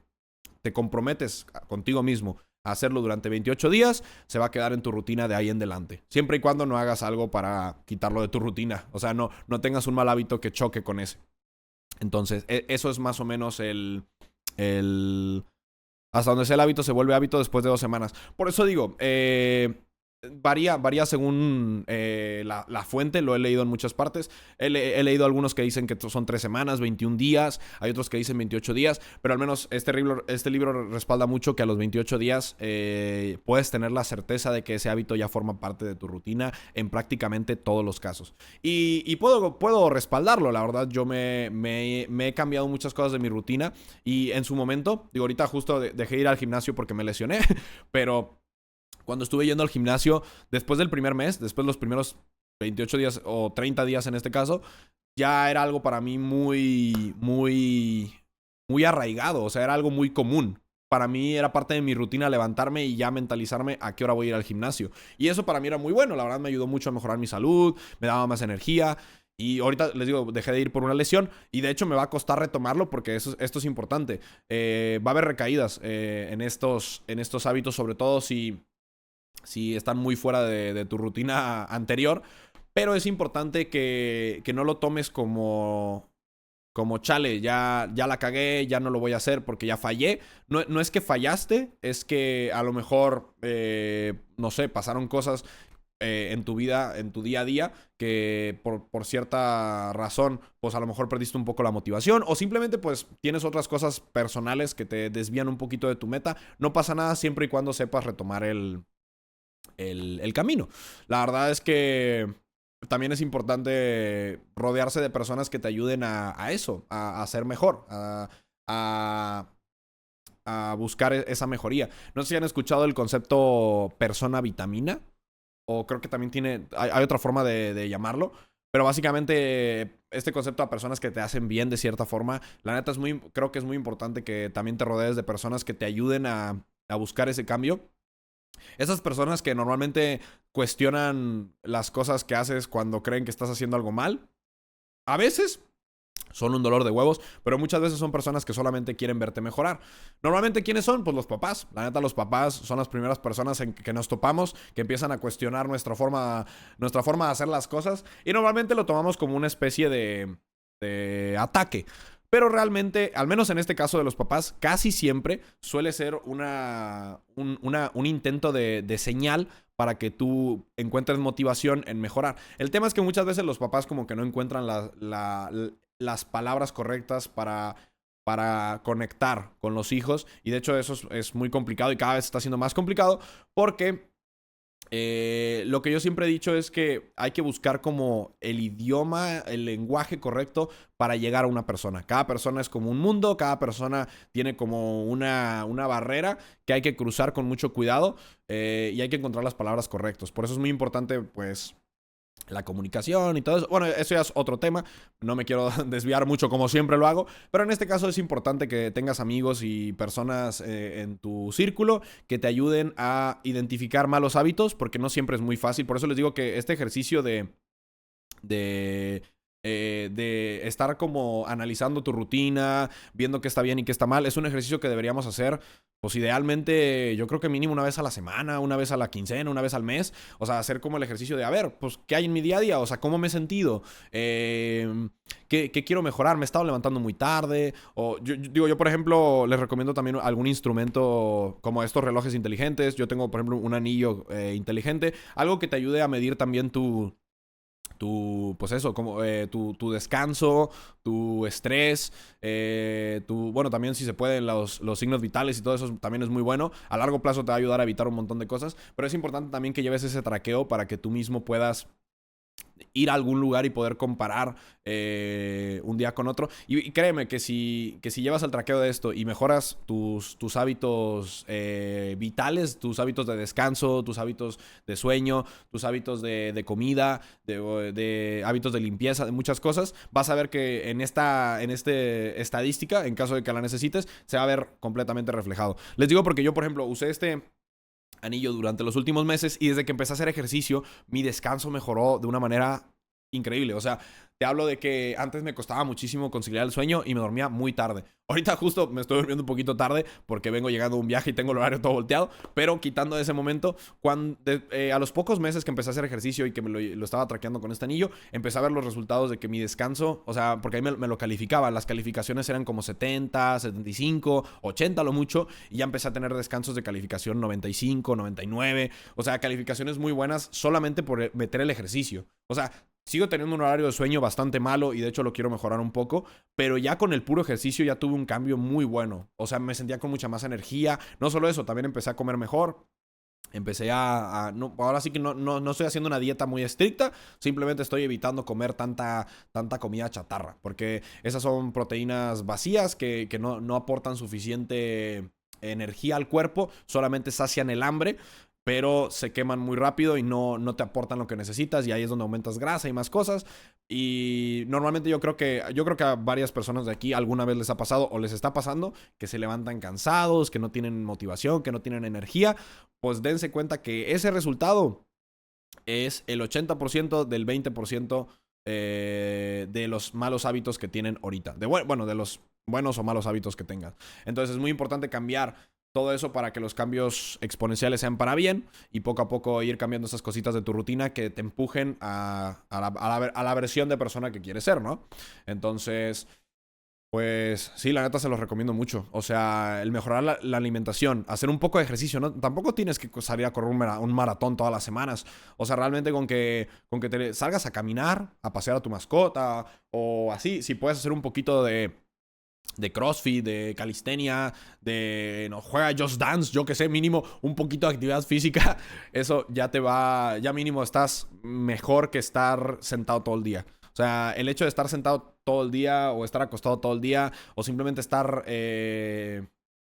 comprometes contigo mismo a hacerlo durante 28 días, se va a quedar en tu rutina de ahí en adelante. Siempre y cuando no hagas algo para quitarlo de tu rutina. O sea, no tengas un mal hábito que choque con ese. Entonces, eso es más o menos hasta donde sea el hábito se vuelve hábito después de 2 semanas. Por eso digo, varía según la fuente. Lo he leído en muchas partes. He leído algunos que dicen que son 3 semanas, 21 días. Hay otros que dicen 28 días. Pero al menos este libro respalda mucho que a los 28 días puedes tener la certeza de que ese hábito ya forma parte de tu rutina en prácticamente todos los casos. Y puedo respaldarlo. La verdad, yo me he cambiado muchas cosas de mi rutina. Y en su momento, digo, ahorita justo dejé ir al gimnasio porque me lesioné. Pero cuando estuve yendo al gimnasio, después del primer mes, después de los primeros 28 días o 30 días en este caso, ya era algo para mí muy arraigado, o sea, era algo muy común. Para mí era parte de mi rutina levantarme y ya mentalizarme a qué hora voy a ir al gimnasio. Y eso para mí era muy bueno, la verdad me ayudó mucho a mejorar mi salud, me daba más energía. Y ahorita les digo, dejé de ir por una lesión y de hecho me va a costar retomarlo porque esto es importante. Va a haber recaídas en estos hábitos, sobre todo si están muy fuera de tu rutina anterior. Pero es importante que no lo tomes como chale, ya la cagué, ya no lo voy a hacer porque ya fallé. No es que fallaste, es que a lo mejor, no sé, pasaron cosas en tu vida, en tu día a día, que por cierta razón, pues a lo mejor perdiste un poco la motivación o simplemente pues tienes otras cosas personales que te desvían un poquito de tu meta. No pasa nada siempre y cuando sepas retomar el camino. La verdad es que también es importante rodearse de personas que te ayuden a eso, a ser mejor, a, a buscar esa mejoría. No sé si han escuchado el concepto persona vitamina, o creo que también hay otra forma de llamarlo, pero básicamente este concepto a personas que te hacen bien de cierta forma, la neta creo que es muy importante que también te rodees de personas que te ayuden a buscar ese cambio. Esas personas que normalmente cuestionan las cosas que haces cuando creen que estás haciendo algo mal, a veces son un dolor de huevos, pero muchas veces son personas que solamente quieren verte mejorar. Normalmente, ¿quiénes son? Pues los papás. La neta, los papás son las primeras personas en que nos topamos, que empiezan a cuestionar nuestra forma de hacer las cosas, y normalmente lo tomamos como una especie de ataque. Pero realmente, al menos en este caso de los papás, casi siempre suele ser un intento de señal para que tú encuentres motivación en mejorar. El tema es que muchas veces los papás como que no encuentran las palabras correctas para conectar con los hijos. Y de hecho eso es muy complicado y cada vez está siendo más complicado porque lo que yo siempre he dicho es que hay que buscar como el idioma, el lenguaje correcto para llegar a una persona. Cada persona es como un mundo, cada persona tiene como una barrera que hay que cruzar con mucho cuidado, y hay que encontrar las palabras correctas. Por eso es muy importante, pues, la comunicación y todo eso. Bueno, eso ya es otro tema. No me quiero desviar mucho como siempre lo hago. Pero en este caso es importante que tengas amigos y personas en tu círculo que te ayuden a identificar malos hábitos, porque no siempre es muy fácil. Por eso les digo que este ejercicio de de estar como analizando tu rutina, viendo qué está bien y qué está mal, es un ejercicio que deberíamos hacer, pues idealmente, yo creo que mínimo una vez a la semana, una vez a la quincena, una vez al mes. O sea, hacer como el ejercicio de, a ver, pues, ¿qué hay en mi día a día? O sea, ¿cómo me he sentido? ¿Qué quiero mejorar? ¿Me he estado levantando muy tarde? O yo, por ejemplo, les recomiendo también algún instrumento como estos relojes inteligentes. Yo tengo, por ejemplo, un anillo inteligente, algo que te ayude a medir también pues eso, como tu descanso, tu estrés, bueno, también si se pueden los signos vitales y todo eso también es muy bueno. A largo plazo te va a ayudar a evitar un montón de cosas, pero es importante también que lleves ese traqueo para que tú mismo puedas ir a algún lugar y poder comparar un día con otro. Y créeme que si llevas el traqueo de esto y mejoras tus hábitos vitales, tus hábitos de descanso, tus hábitos de sueño, tus hábitos de comida, de hábitos de limpieza, de muchas cosas, vas a ver que en esta estadística, en caso de que la necesites, se va a ver completamente reflejado. Les digo porque yo, por ejemplo, usé este anillo durante los últimos meses y desde que empecé a hacer ejercicio, mi descanso mejoró de una manera increíble. O sea, te hablo de que antes me costaba muchísimo conciliar el sueño y me dormía muy tarde. Ahorita justo me estoy durmiendo un poquito tarde porque vengo llegando de un viaje y tengo el horario todo volteado, pero quitando ese momento, a los pocos meses que empecé a hacer ejercicio y que lo estaba traqueando con este anillo, empecé a ver los resultados de que mi descanso, o sea, porque ahí me lo calificaban, las calificaciones eran como 70, 75, 80 lo mucho, y ya empecé a tener descansos de calificación 95, 99, o sea, calificaciones muy buenas solamente por meter el ejercicio. O sea, sigo teniendo un horario de sueño bastante malo y de hecho lo quiero mejorar un poco, pero ya con el puro ejercicio ya tuve un cambio muy bueno. O sea, me sentía con mucha más energía. No solo eso, también empecé a comer mejor. Empecé no, ahora sí que no estoy haciendo una dieta muy estricta, simplemente estoy evitando comer tanta comida chatarra, porque esas son proteínas vacías que no aportan suficiente energía al cuerpo, solamente sacian el hambre, pero se queman muy rápido y no te aportan lo que necesitas, y ahí es donde aumentas grasa y más cosas. Y normalmente yo creo que a varias personas de aquí alguna vez les ha pasado o les está pasando que se levantan cansados, que no tienen motivación, que no tienen energía. Pues dense cuenta que ese resultado es el 80% del 20% de los malos hábitos que tienen ahorita. Bueno, de los buenos o malos hábitos que tengan. Entonces es muy importante cambiar todo eso para que los cambios exponenciales sean para bien, y poco a poco ir cambiando esas cositas de tu rutina que te empujen a la versión de persona que quieres ser, ¿no? Entonces, pues sí, la neta se los recomiendo mucho. O sea, el mejorar la alimentación, hacer un poco de ejercicio, ¿no? Tampoco tienes que salir a correr un maratón todas las semanas. O sea, realmente con que te salgas a caminar, a pasear a tu mascota o así, si puedes hacer un poquito de CrossFit, de calistenia, no, juega Just Dance, yo que sé, mínimo un poquito de actividad física, eso ya mínimo estás mejor que estar sentado todo el día. O sea, el hecho de estar sentado todo el día o estar acostado todo el día o simplemente estar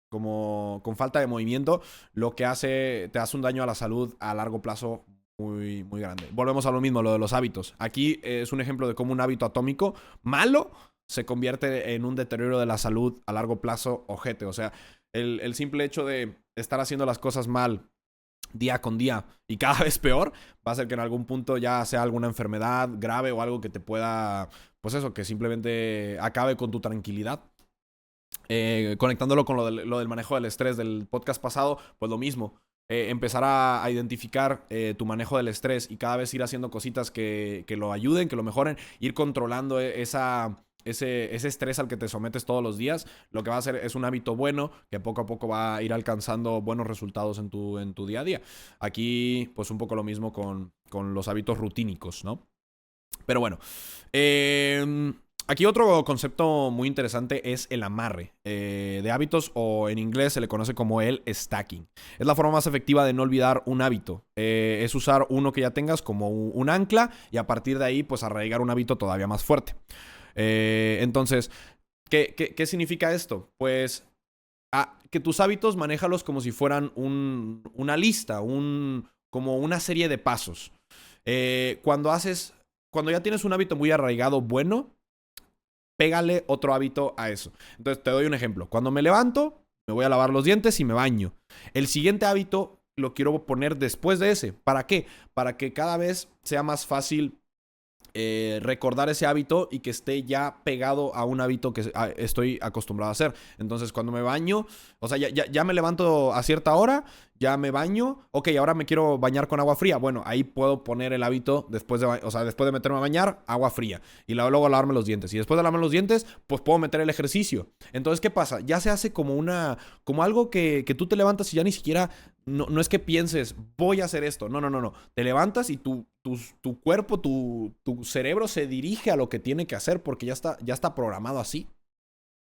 como con falta de movimiento, lo que te hace un daño a la salud a largo plazo muy, muy grande. Volvemos a lo mismo, lo de los hábitos. Aquí es un ejemplo de cómo un hábito atómico malo se convierte en un deterioro de la salud a largo plazo ojete. O sea, el simple hecho de estar haciendo las cosas mal día con día y cada vez peor, va a hacer que en algún punto ya sea alguna enfermedad grave o algo que te pueda, pues eso, que simplemente acabe con tu tranquilidad. Conectándolo con lo del manejo del estrés del podcast pasado, pues lo mismo. Empezar a identificar tu manejo del estrés y cada vez ir haciendo cositas que lo ayuden, que lo mejoren, ir controlando ese estrés al que te sometes todos los días. Lo que va a hacer es un hábito bueno que poco a poco va a ir alcanzando buenos resultados en tu día a día. Aquí, pues un poco lo mismo con los hábitos rutínicos, ¿no? Pero bueno, aquí otro concepto muy interesante es el amarre de hábitos, o en inglés se le conoce como el stacking. Es la forma más efectiva de no olvidar un hábito. Es usar uno que ya tengas como un ancla y a partir de ahí pues arraigar un hábito todavía más fuerte. Entonces, ¿qué significa esto? Pues que tus hábitos manéjalos como si fueran una lista, como una serie de pasos. Cuando ya tienes un hábito muy arraigado, bueno, pégale otro hábito a eso. Entonces, te doy un ejemplo. Cuando me levanto, me voy a lavar los dientes y me baño. El siguiente hábito lo quiero poner después de ese. ¿Para qué? Para que cada vez sea más fácil recordar ese hábito y que esté ya pegado a un hábito que estoy acostumbrado a hacer. Entonces, cuando me baño, o sea, ya me levanto a cierta hora, ya me baño, ok, ahora me quiero bañar con agua fría. Bueno, ahí puedo poner el hábito después de meterme a bañar, agua fría. Y luego lavarme los dientes. Y después de lavarme los dientes, pues puedo meter el ejercicio. Entonces, ¿qué pasa? Ya se hace como algo que tú te levantas y ya ni siquiera, no es que pienses, voy a hacer esto. No. Te levantas y tu cuerpo, tu cerebro se dirige a lo que tiene que hacer porque ya está programado así.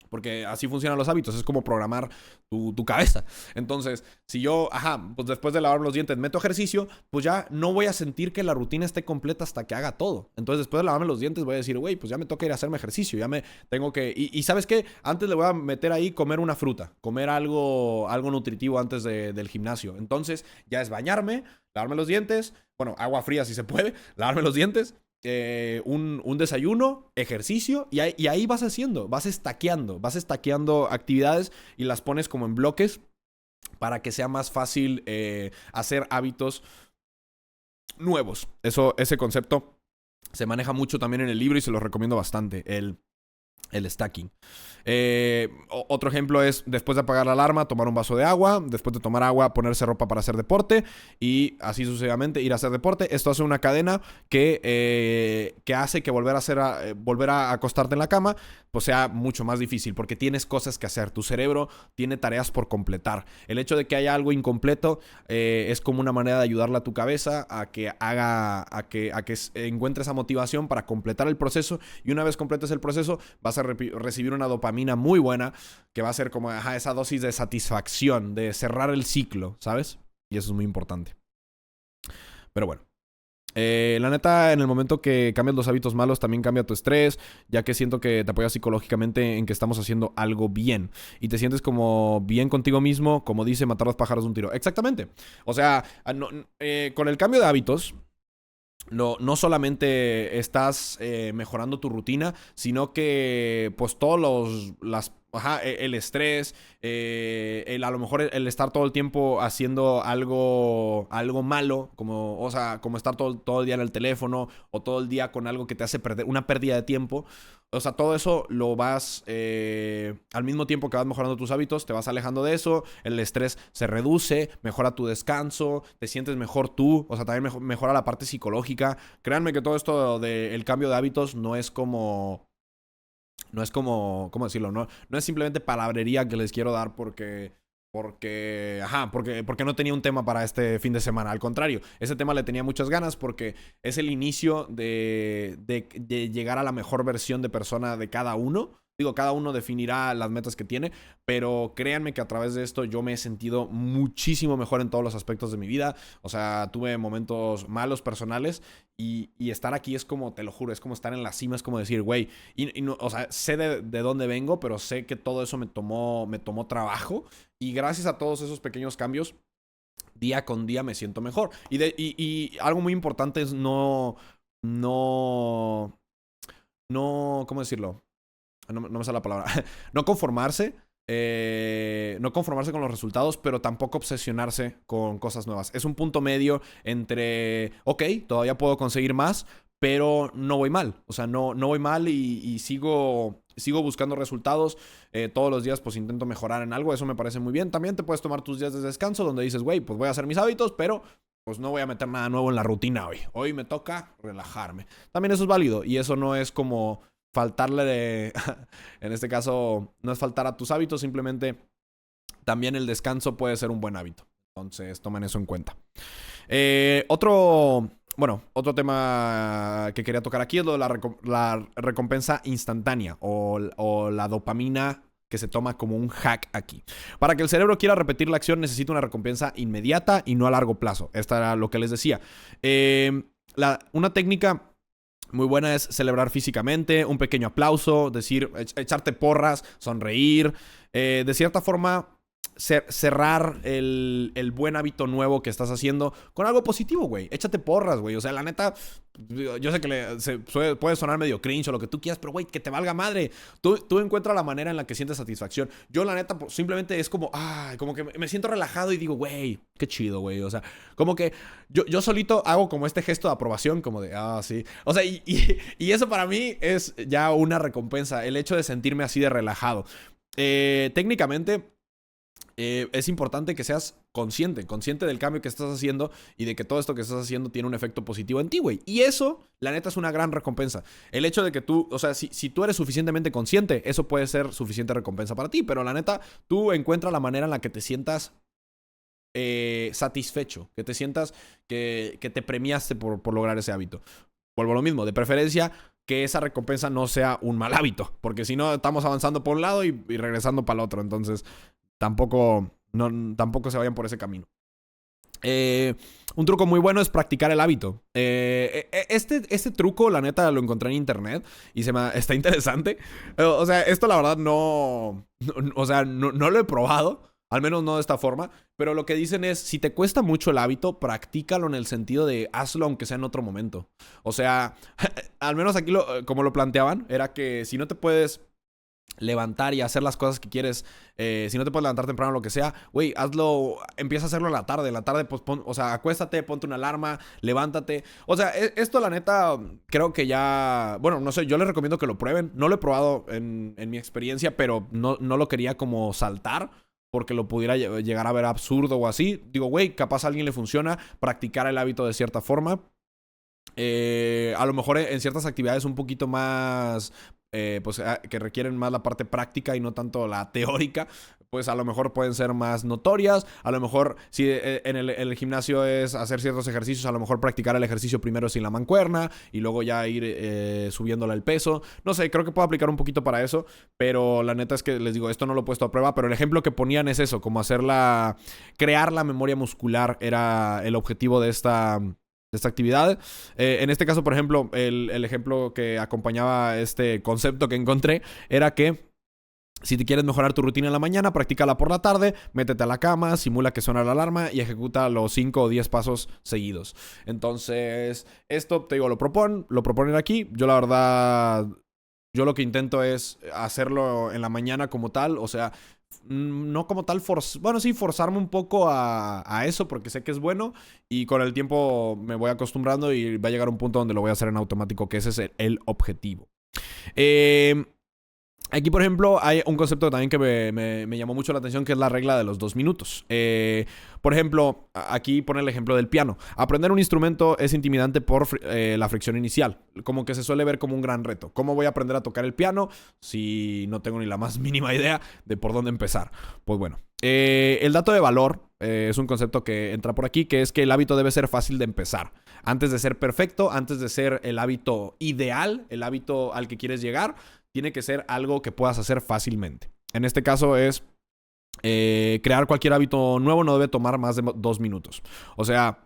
Porque así funcionan los hábitos, es como programar tu cabeza. Entonces, si yo, pues después de lavarme los dientes meto ejercicio, pues ya no voy a sentir que la rutina esté completa hasta que haga todo. Entonces, después de lavarme los dientes voy a decir, güey, pues ya me toca ir a hacerme ejercicio, ya me tengo que... Y ¿sabes qué? Antes le voy a meter ahí comer una fruta, comer algo nutritivo antes del gimnasio. Entonces, ya es bañarme, lavarme los dientes, bueno, agua fría si se puede, lavarme los dientes, un desayuno, ejercicio, y ahí vas estaqueando actividades y las pones como en bloques para que sea más fácil hacer hábitos nuevos. Ese concepto se maneja mucho también en el libro y se lo recomiendo bastante, el stacking. Otro ejemplo es después de apagar la alarma, tomar un vaso de agua, después de tomar agua, ponerse ropa para hacer deporte y así sucesivamente ir a hacer deporte. Esto hace una cadena que hace que volver a acostarte en la cama pues sea mucho más difícil porque tienes cosas que hacer. Tu cerebro tiene tareas por completar. El hecho de que haya algo incompleto es como una manera de ayudarle a tu cabeza a que encuentre esa motivación para completar el proceso, y una vez completes el proceso vas a recibir una dopamina muy buena que va a ser como esa dosis de satisfacción, de cerrar el ciclo, ¿sabes? Y eso es muy importante. Pero bueno, La neta, en el momento que cambias los hábitos malos, también cambia tu estrés, ya que siento que te apoyas psicológicamente en que estamos haciendo algo bien. Y te sientes como bien contigo mismo, como dice matar a los pájaros de un tiro. Exactamente. O sea, con el cambio de hábitos, no solamente estás mejorando tu rutina, sino que pues todos el estrés, a lo mejor el estar todo el tiempo haciendo algo malo, como, o sea, como estar todo el día en el teléfono o todo el día con algo que te hace perder una pérdida de tiempo. O sea, todo eso lo vas, al mismo tiempo que vas mejorando tus hábitos, te vas alejando de eso, el estrés se reduce, mejora tu descanso, te sientes mejor tú, o sea, también mejora la parte psicológica. Créanme que todo esto del cambio de hábitos ¿cómo decirlo? No es simplemente palabrería que les quiero dar porque no tenía un tema para este fin de semana. Al contrario, ese tema le tenía muchas ganas porque es el inicio de llegar a la mejor versión de persona de cada uno. Digo, cada uno definirá las metas que tiene, pero créanme que a través de esto yo me he sentido muchísimo mejor en todos los aspectos de mi vida. O sea, tuve momentos malos personales y estar aquí es como, te lo juro, es como estar en la cima, es como decir, güey, y no, o sea, sé de dónde vengo, pero sé que todo eso me tomó trabajo y gracias a todos esos pequeños cambios, día con día me siento mejor. Y algo muy importante es no, ¿cómo decirlo? No me sale la palabra. No conformarse. No conformarse con los resultados, pero tampoco obsesionarse con cosas nuevas. Es un punto medio entre, ok, todavía puedo conseguir más, pero no voy mal. O sea, no voy mal y sigo buscando resultados. Todos los días pues intento mejorar en algo. Eso me parece muy bien. También te puedes tomar tus días de descanso donde dices, güey, pues voy a hacer mis hábitos, pero pues no voy a meter nada nuevo en la rutina hoy. Hoy me toca relajarme. También eso es válido y eso no es como en este caso, no es faltar a tus hábitos, simplemente también el descanso puede ser un buen hábito. Entonces, tomen eso en cuenta. Otro tema que quería tocar aquí es lo de la recompensa instantánea o la dopamina que se toma como un hack aquí. Para que el cerebro quiera repetir la acción necesita una recompensa inmediata y no a largo plazo. Esta era lo que les decía. Una técnica muy buena es celebrar físicamente, un pequeño aplauso, decir, echarte porras, sonreír. De cierta forma, cerrar el buen hábito nuevo que estás haciendo con algo positivo, güey. Échate porras, güey. O sea, la neta, yo sé que puede sonar medio cringe o lo que tú quieras, pero, güey, que te valga madre. Tú encuentras la manera en la que sientes satisfacción. Yo, la neta, pues, simplemente es como, como que me siento relajado y digo, güey, qué chido, güey. O sea, como que yo solito hago como este gesto de aprobación, como de, sí. O sea, y eso para mí es ya una recompensa, el hecho de sentirme así de relajado. Técnicamente es importante que seas consciente del cambio que estás haciendo y de que todo esto que estás haciendo tiene un efecto positivo en ti, güey. Y eso, la neta, es una gran recompensa. El hecho de que tú, o sea, si tú eres suficientemente consciente, eso puede ser suficiente recompensa para ti, pero la neta, tú encuentra la manera en la que te sientas satisfecho, que te sientas que te premiaste por lograr ese hábito. Vuelvo a lo mismo, de preferencia que esa recompensa no sea un mal hábito, porque si no estamos avanzando por un lado y regresando para el otro, entonces tampoco se vayan por ese camino. Un truco muy bueno es practicar el hábito. Este truco, la neta, lo encontré en internet y está interesante. O sea, esto la verdad no lo he probado. Al menos no de esta forma. Pero lo que dicen es, si te cuesta mucho el hábito, practícalo en el sentido de hazlo aunque sea en otro momento. O sea, al menos aquí como lo planteaban, era que si no te puedes levantar y hacer las cosas que quieres, si no te puedes levantar temprano o lo que sea, güey, hazlo, empieza a hacerlo en la tarde. En la tarde, pues, acuéstate, ponte una alarma, levántate. O sea, esto la neta, creo que ya, bueno, no sé, yo les recomiendo que lo prueben. No lo he probado en mi experiencia, pero no lo quería como saltar porque lo pudiera llegar a ver absurdo o así. Digo, güey, capaz a alguien le funciona practicar el hábito de cierta forma. A lo mejor en ciertas actividades un poquito más, que requieren más la parte práctica y no tanto la teórica, pues a lo mejor pueden ser más notorias. A lo mejor si en el gimnasio es hacer ciertos ejercicios, a lo mejor practicar el ejercicio primero sin la mancuerna y luego ya ir subiéndole el peso. No sé, creo que puedo aplicar un poquito para eso, pero la neta es que les digo, esto no lo he puesto a prueba, pero el ejemplo que ponían es eso, como crear la memoria muscular era el objetivo de esta esta actividad. En este caso, por ejemplo, el ejemplo que acompañaba este concepto que encontré era que si te quieres mejorar tu rutina en la mañana, practícala por la tarde, métete a la cama, simula que suena la alarma y ejecuta los 5 o 10 pasos seguidos. Entonces, esto, te digo, lo proponen aquí. Yo la verdad, yo lo que intento es hacerlo en la mañana como tal, o sea, no como tal, bueno, sí, forzarme un poco a eso porque sé que es bueno y con el tiempo me voy acostumbrando y va a llegar un punto donde lo voy a hacer en automático, que ese es el objetivo. Aquí, por ejemplo, hay un concepto también que me llamó mucho la atención, que es la regla de los 2 minutos. Por ejemplo, aquí pone el ejemplo del piano. Aprender un instrumento es intimidante por la fricción inicial. Como que se suele ver como un gran reto. ¿Cómo voy a aprender a tocar el piano si no tengo ni la más mínima idea de por dónde empezar? Pues bueno, el dato de valor es un concepto que entra por aquí, que es que el hábito debe ser fácil de empezar. Antes de ser perfecto, antes de ser el hábito ideal, el hábito al que quieres llegar, tiene que ser algo que puedas hacer fácilmente. En este caso es crear cualquier hábito nuevo no debe tomar más de 2 minutos. O sea,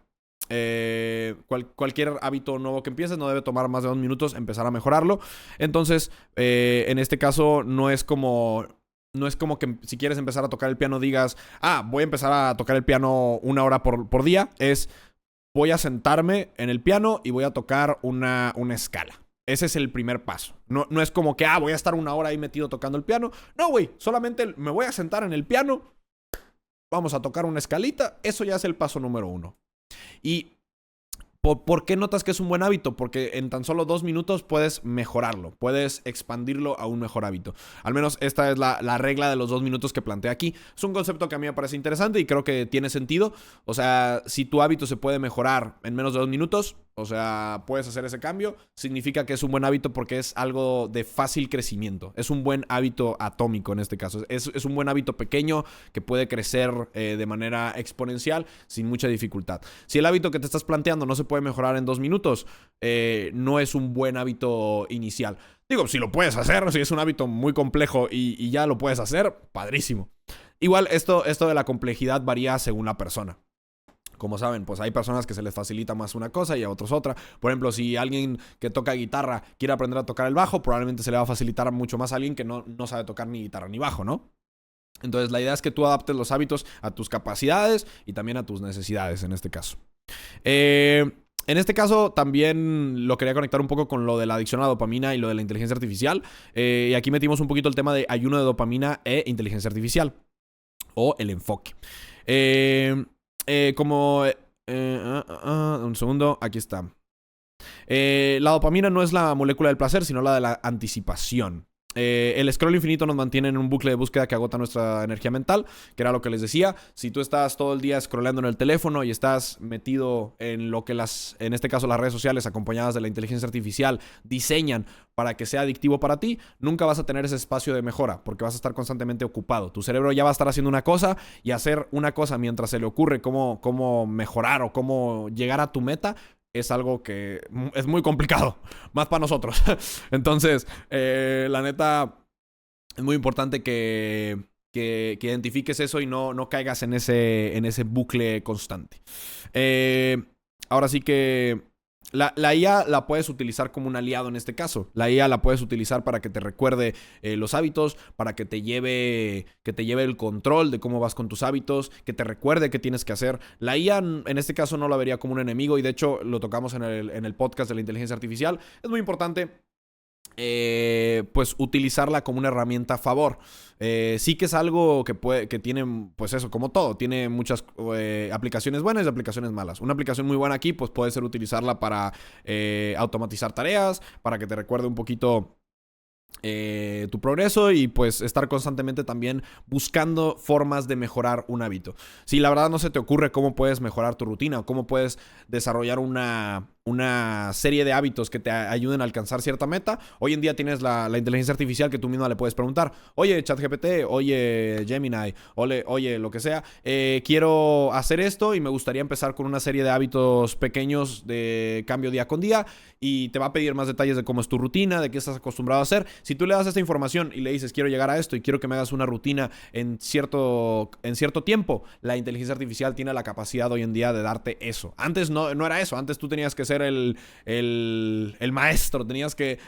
cualquier hábito nuevo que empieces no debe tomar más de 2 minutos empezar a mejorarlo. Entonces, en este caso no es como que si quieres empezar a tocar el piano digas, voy a empezar a tocar el piano 1 hora por día. Voy a sentarme en el piano y voy a tocar una escala. Ese es el primer paso. No es como que, voy a estar 1 hora ahí metido tocando el piano. No, güey, solamente me voy a sentar en el piano. Vamos a tocar una escalita. Eso ya es el paso número 1. Y ¿por qué notas que es un buen hábito? Porque en tan solo 2 minutos puedes mejorarlo, puedes expandirlo a un mejor hábito. Al menos esta es la regla de los 2 minutos que planteé aquí. Es un concepto que a mí me parece interesante y creo que tiene sentido. O sea, si tu hábito se puede mejorar en menos de 2 minutos, o sea, puedes hacer ese cambio, significa que es un buen hábito porque es algo de fácil crecimiento. Es un buen hábito atómico en este caso. Es un buen hábito pequeño que puede crecer de manera exponencial sin mucha dificultad. Si el hábito que te estás planteando no se puede mejorar en 2 minutos, no es un buen hábito inicial. Digo, si lo puedes hacer, si es un hábito muy complejo y ya lo puedes hacer, padrísimo. Igual esto de la complejidad varía según la persona. Como saben, pues hay personas que se les facilita más una cosa y a otros otra. Por ejemplo, si alguien que toca guitarra quiere aprender a tocar el bajo, probablemente se le va a facilitar mucho más a alguien que no sabe tocar ni guitarra ni bajo, ¿no? Entonces la idea es que tú adaptes los hábitos a tus capacidades y también a tus necesidades en este caso. En este caso también lo quería conectar un poco con lo de la adicción a la dopamina y lo de la inteligencia artificial. Y aquí metimos un poquito el tema de ayuno de dopamina e inteligencia artificial. O el enfoque. Un segundo, aquí está. La dopamina no es la molécula del placer, sino la de la anticipación. El scroll infinito nos mantiene en un bucle de búsqueda que agota nuestra energía mental, que era lo que les decía. Si tú estás todo el día scrollando en el teléfono y estás metido en lo que en este caso las redes sociales acompañadas de la inteligencia artificial diseñan para que sea adictivo para ti, nunca vas a tener ese espacio de mejora porque vas a estar constantemente ocupado. Tu cerebro ya va a estar haciendo una cosa y hacer una cosa mientras se le ocurre cómo mejorar o cómo llegar a tu meta. Es algo que es muy complicado, más para nosotros. Entonces, la neta, es muy importante que identifiques eso y no caigas en ese bucle constante. Ahora sí que la IA la puedes utilizar como un aliado en este caso. La IA la puedes utilizar para que te recuerde los hábitos, para que te lleve el control de cómo vas con tus hábitos, que te recuerde qué tienes que hacer. La IA en este caso no la vería como un enemigo y de hecho lo tocamos en el podcast de la inteligencia artificial. Es muy importante pues utilizarla como una herramienta a favor. Sí que es algo que tiene, pues eso, como todo, tiene muchas aplicaciones buenas y aplicaciones malas. Una aplicación muy buena aquí pues puede ser utilizarla para automatizar tareas, para que te recuerde un poquito tu progreso y pues estar constantemente también buscando formas de mejorar un hábito. Si la verdad no se te ocurre cómo puedes mejorar tu rutina o cómo puedes desarrollar una una serie de hábitos que te ayuden a alcanzar cierta meta. Hoy en día tienes la inteligencia artificial que tú mismo le puedes preguntar. Oye, ChatGPT, oye, Gemini, oye, lo que sea. Quiero hacer esto y me gustaría empezar con una serie de hábitos pequeños de cambio día con día. Y te va a pedir más detalles de cómo es tu rutina, de qué estás acostumbrado a hacer. Si tú le das esta información y le dices, quiero llegar a esto y quiero que me hagas una rutina en cierto tiempo, la inteligencia artificial tiene la capacidad hoy en día de darte eso. Antes no era eso. Antes tú tenías que ser el maestro, tenías que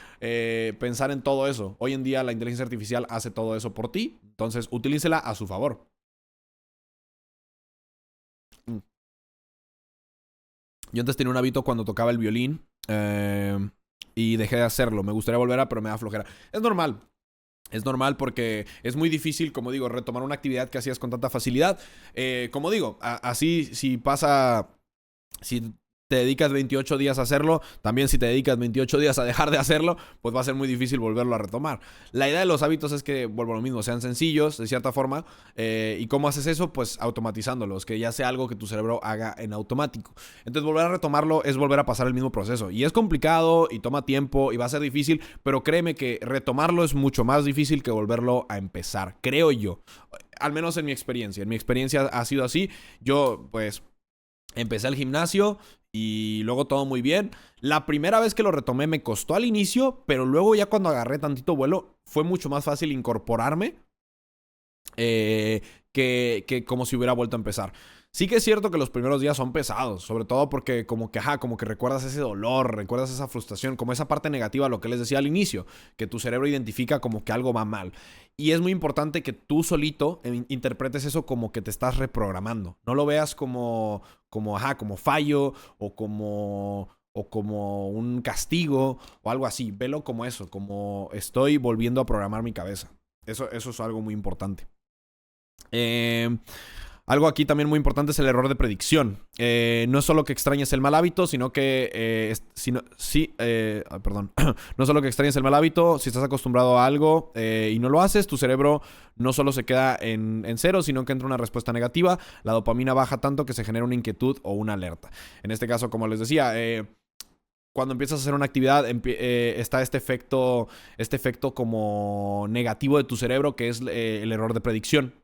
pensar en todo eso. Hoy en día la inteligencia artificial hace todo eso por ti. Entonces, utilícela a su favor. Yo antes tenía un hábito cuando tocaba el violín y dejé de hacerlo. Me gustaría volver a, pero me da flojera. Es normal. Es normal porque es muy difícil, como digo, retomar una actividad que hacías con tanta facilidad. Como digo, así si pasa... Si te dedicas 28 días a hacerlo, también si te dedicas 28 días a dejar de hacerlo, pues va a ser muy difícil volverlo a retomar. La idea de los hábitos es que, vuelvo a lo mismo, sean sencillos, de cierta forma. ¿Y cómo haces eso? Pues automatizándolos, que ya sea algo que tu cerebro haga en automático. Entonces volver a retomarlo es volver a pasar el mismo proceso. Y es complicado y toma tiempo y va a ser difícil, pero créeme que retomarlo es mucho más difícil que volverlo a empezar, creo yo. Al menos en mi experiencia. En mi experiencia ha sido así. Yo, pues... empecé el gimnasio y luego todo muy bien. La primera vez que lo retomé me costó al inicio, pero luego ya cuando agarré tantito vuelo fue mucho más fácil incorporarme que como si hubiera vuelto a empezar. Sí que es cierto que los primeros días son pesados, sobre todo porque como que recuerdas ese dolor, recuerdas esa frustración, como esa parte negativa, lo que les decía al inicio, que tu cerebro identifica como que algo va mal. Y es muy importante que tú solito interpretes eso como que te estás reprogramando. No lo veas como fallo o como un castigo o algo así. Velo como eso, como estoy volviendo a programar mi cabeza. Eso es algo muy importante. Algo aquí también muy importante es el error de predicción. No es solo que extrañes el mal hábito, sino que... no solo que extrañes el mal hábito, si estás acostumbrado a algo y no lo haces, tu cerebro no solo se queda en cero, sino que entra una respuesta negativa. La dopamina baja tanto que se genera una inquietud o una alerta. En este caso, como les decía... cuando empiezas a hacer una actividad, está este efecto como negativo de tu cerebro, que es el error de predicción.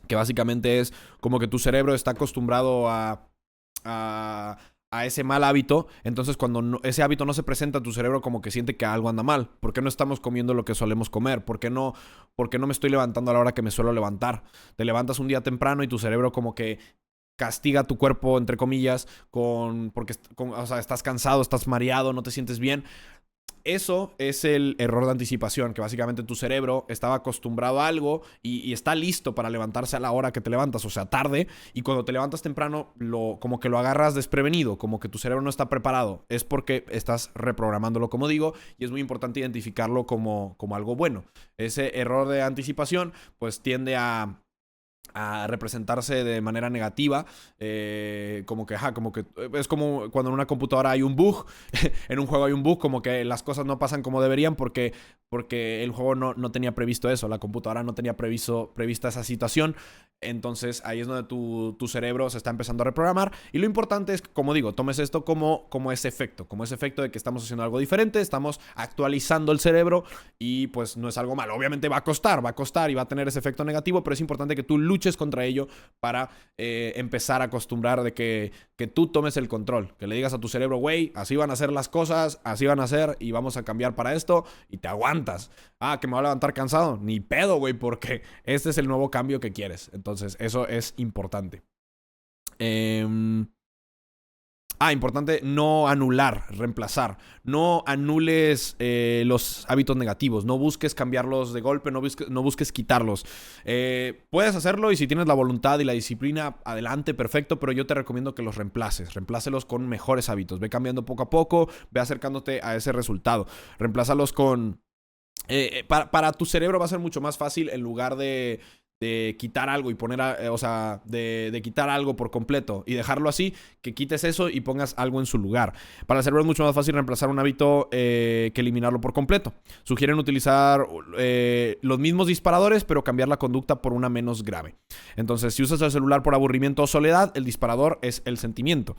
Que básicamente es como que tu cerebro está acostumbrado a ese mal hábito. Entonces cuando ese hábito no se presenta, tu cerebro como que siente que algo anda mal. ¿Por qué no estamos comiendo lo que solemos comer? ¿Por qué no me estoy levantando a la hora que me suelo levantar? Te levantas un día temprano y tu cerebro como que castiga tu cuerpo, entre comillas, porque o sea, estás cansado, estás mareado, no te sientes bien. Eso es el error de anticipación, que básicamente tu cerebro estaba acostumbrado a algo y está listo para levantarse a la hora que te levantas, o sea, tarde, y cuando te levantas temprano, como que lo agarras desprevenido, como que tu cerebro no está preparado. Es porque estás reprogramándolo, como digo, y es muy importante identificarlo como algo bueno. Ese error de anticipación, pues tiende a representarse de manera negativa, como que es como cuando en una computadora hay un bug, en un juego hay un bug, como que las cosas no pasan como deberían porque el juego no tenía previsto eso, la computadora no tenía prevista esa situación. Entonces ahí es donde tu cerebro se está empezando a reprogramar, y lo importante es, como digo, tomes esto como ese efecto de que estamos haciendo algo diferente, estamos actualizando el cerebro, y pues no es algo malo. Obviamente va a costar y va a tener ese efecto negativo, pero es importante que tú luches contra ello para empezar a acostumbrar de que tú tomes el control, que le digas a tu cerebro, güey, así van a ser las cosas, así van a ser y vamos a cambiar para esto, y te aguantas. Que me voy a levantar cansado, ni pedo, güey, porque este es el nuevo cambio que quieres. Entonces eso es importante. Importante no anular, reemplazar. No anules los hábitos negativos. No busques cambiarlos de golpe, no busques quitarlos. Puedes hacerlo, y si tienes la voluntad y la disciplina, adelante, perfecto, pero yo te recomiendo que los reemplaces. Reemplácelos con mejores hábitos. Ve cambiando poco a poco, ve acercándote a ese resultado. Reemplázalos con... para tu cerebro va a ser mucho más fácil, en lugar de de quitar algo y poner, o sea, de quitar algo por completo y dejarlo así, que quites eso y pongas algo en su lugar. Para el cerebro es mucho más fácil reemplazar un hábito que eliminarlo por completo. Sugieren utilizar los mismos disparadores, pero cambiar la conducta por una menos grave. Entonces, si usas el celular por aburrimiento o soledad, el disparador es el sentimiento.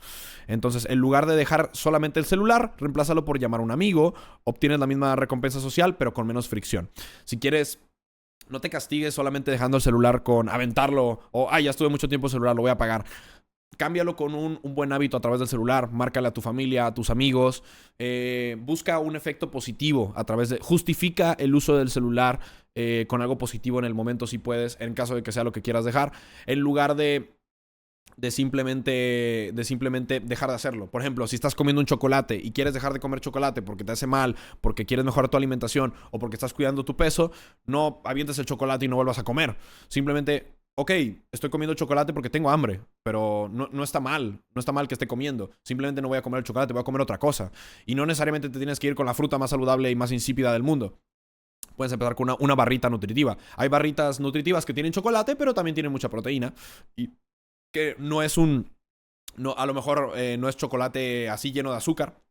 Entonces, en lugar de dejar solamente el celular, reemplázalo por llamar a un amigo, obtienes la misma recompensa social, pero con menos fricción. Si quieres, no te castigues solamente dejando el celular con aventarlo o, ya estuve mucho tiempo en el celular, lo voy a apagar. Cámbialo con un buen hábito a través del celular. Márcale a tu familia, a tus amigos. Busca un efecto positivo a través de... Justifica el uso del celular con algo positivo en el momento si puedes, en caso de que sea lo que quieras dejar, en lugar de simplemente dejar de hacerlo. Por ejemplo, si estás comiendo un chocolate y quieres dejar de comer chocolate porque te hace mal, porque quieres mejorar tu alimentación o porque estás cuidando tu peso, no avientes el chocolate y no vuelvas a comer. Simplemente, ok, estoy comiendo chocolate porque tengo hambre, pero no está mal. No está mal que esté comiendo. Simplemente no voy a comer el chocolate, voy a comer otra cosa. Y no necesariamente te tienes que ir con la fruta más saludable y más insípida del mundo. Puedes empezar con una barrita nutritiva. Hay barritas nutritivas que tienen chocolate, pero también tienen mucha proteína. Y que no es a lo mejor no es chocolate así lleno de azúcar.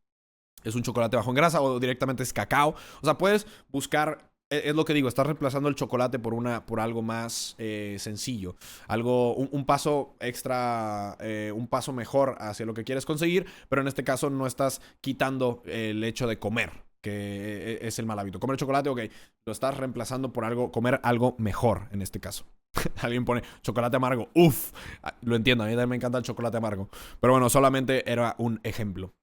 Es un chocolate bajo en grasa o directamente es cacao. O sea, puedes buscar, es lo que digo, estás reemplazando el chocolate por algo más sencillo. Un paso extra, un paso mejor hacia lo que quieres conseguir, pero en este caso no estás quitando el hecho de comer, que es el mal hábito. Comer chocolate, ok, lo estás reemplazando por comer algo mejor en este caso. Alguien pone chocolate amargo. Uf, lo entiendo, a mí también me encanta el chocolate amargo. Pero bueno, solamente era un ejemplo.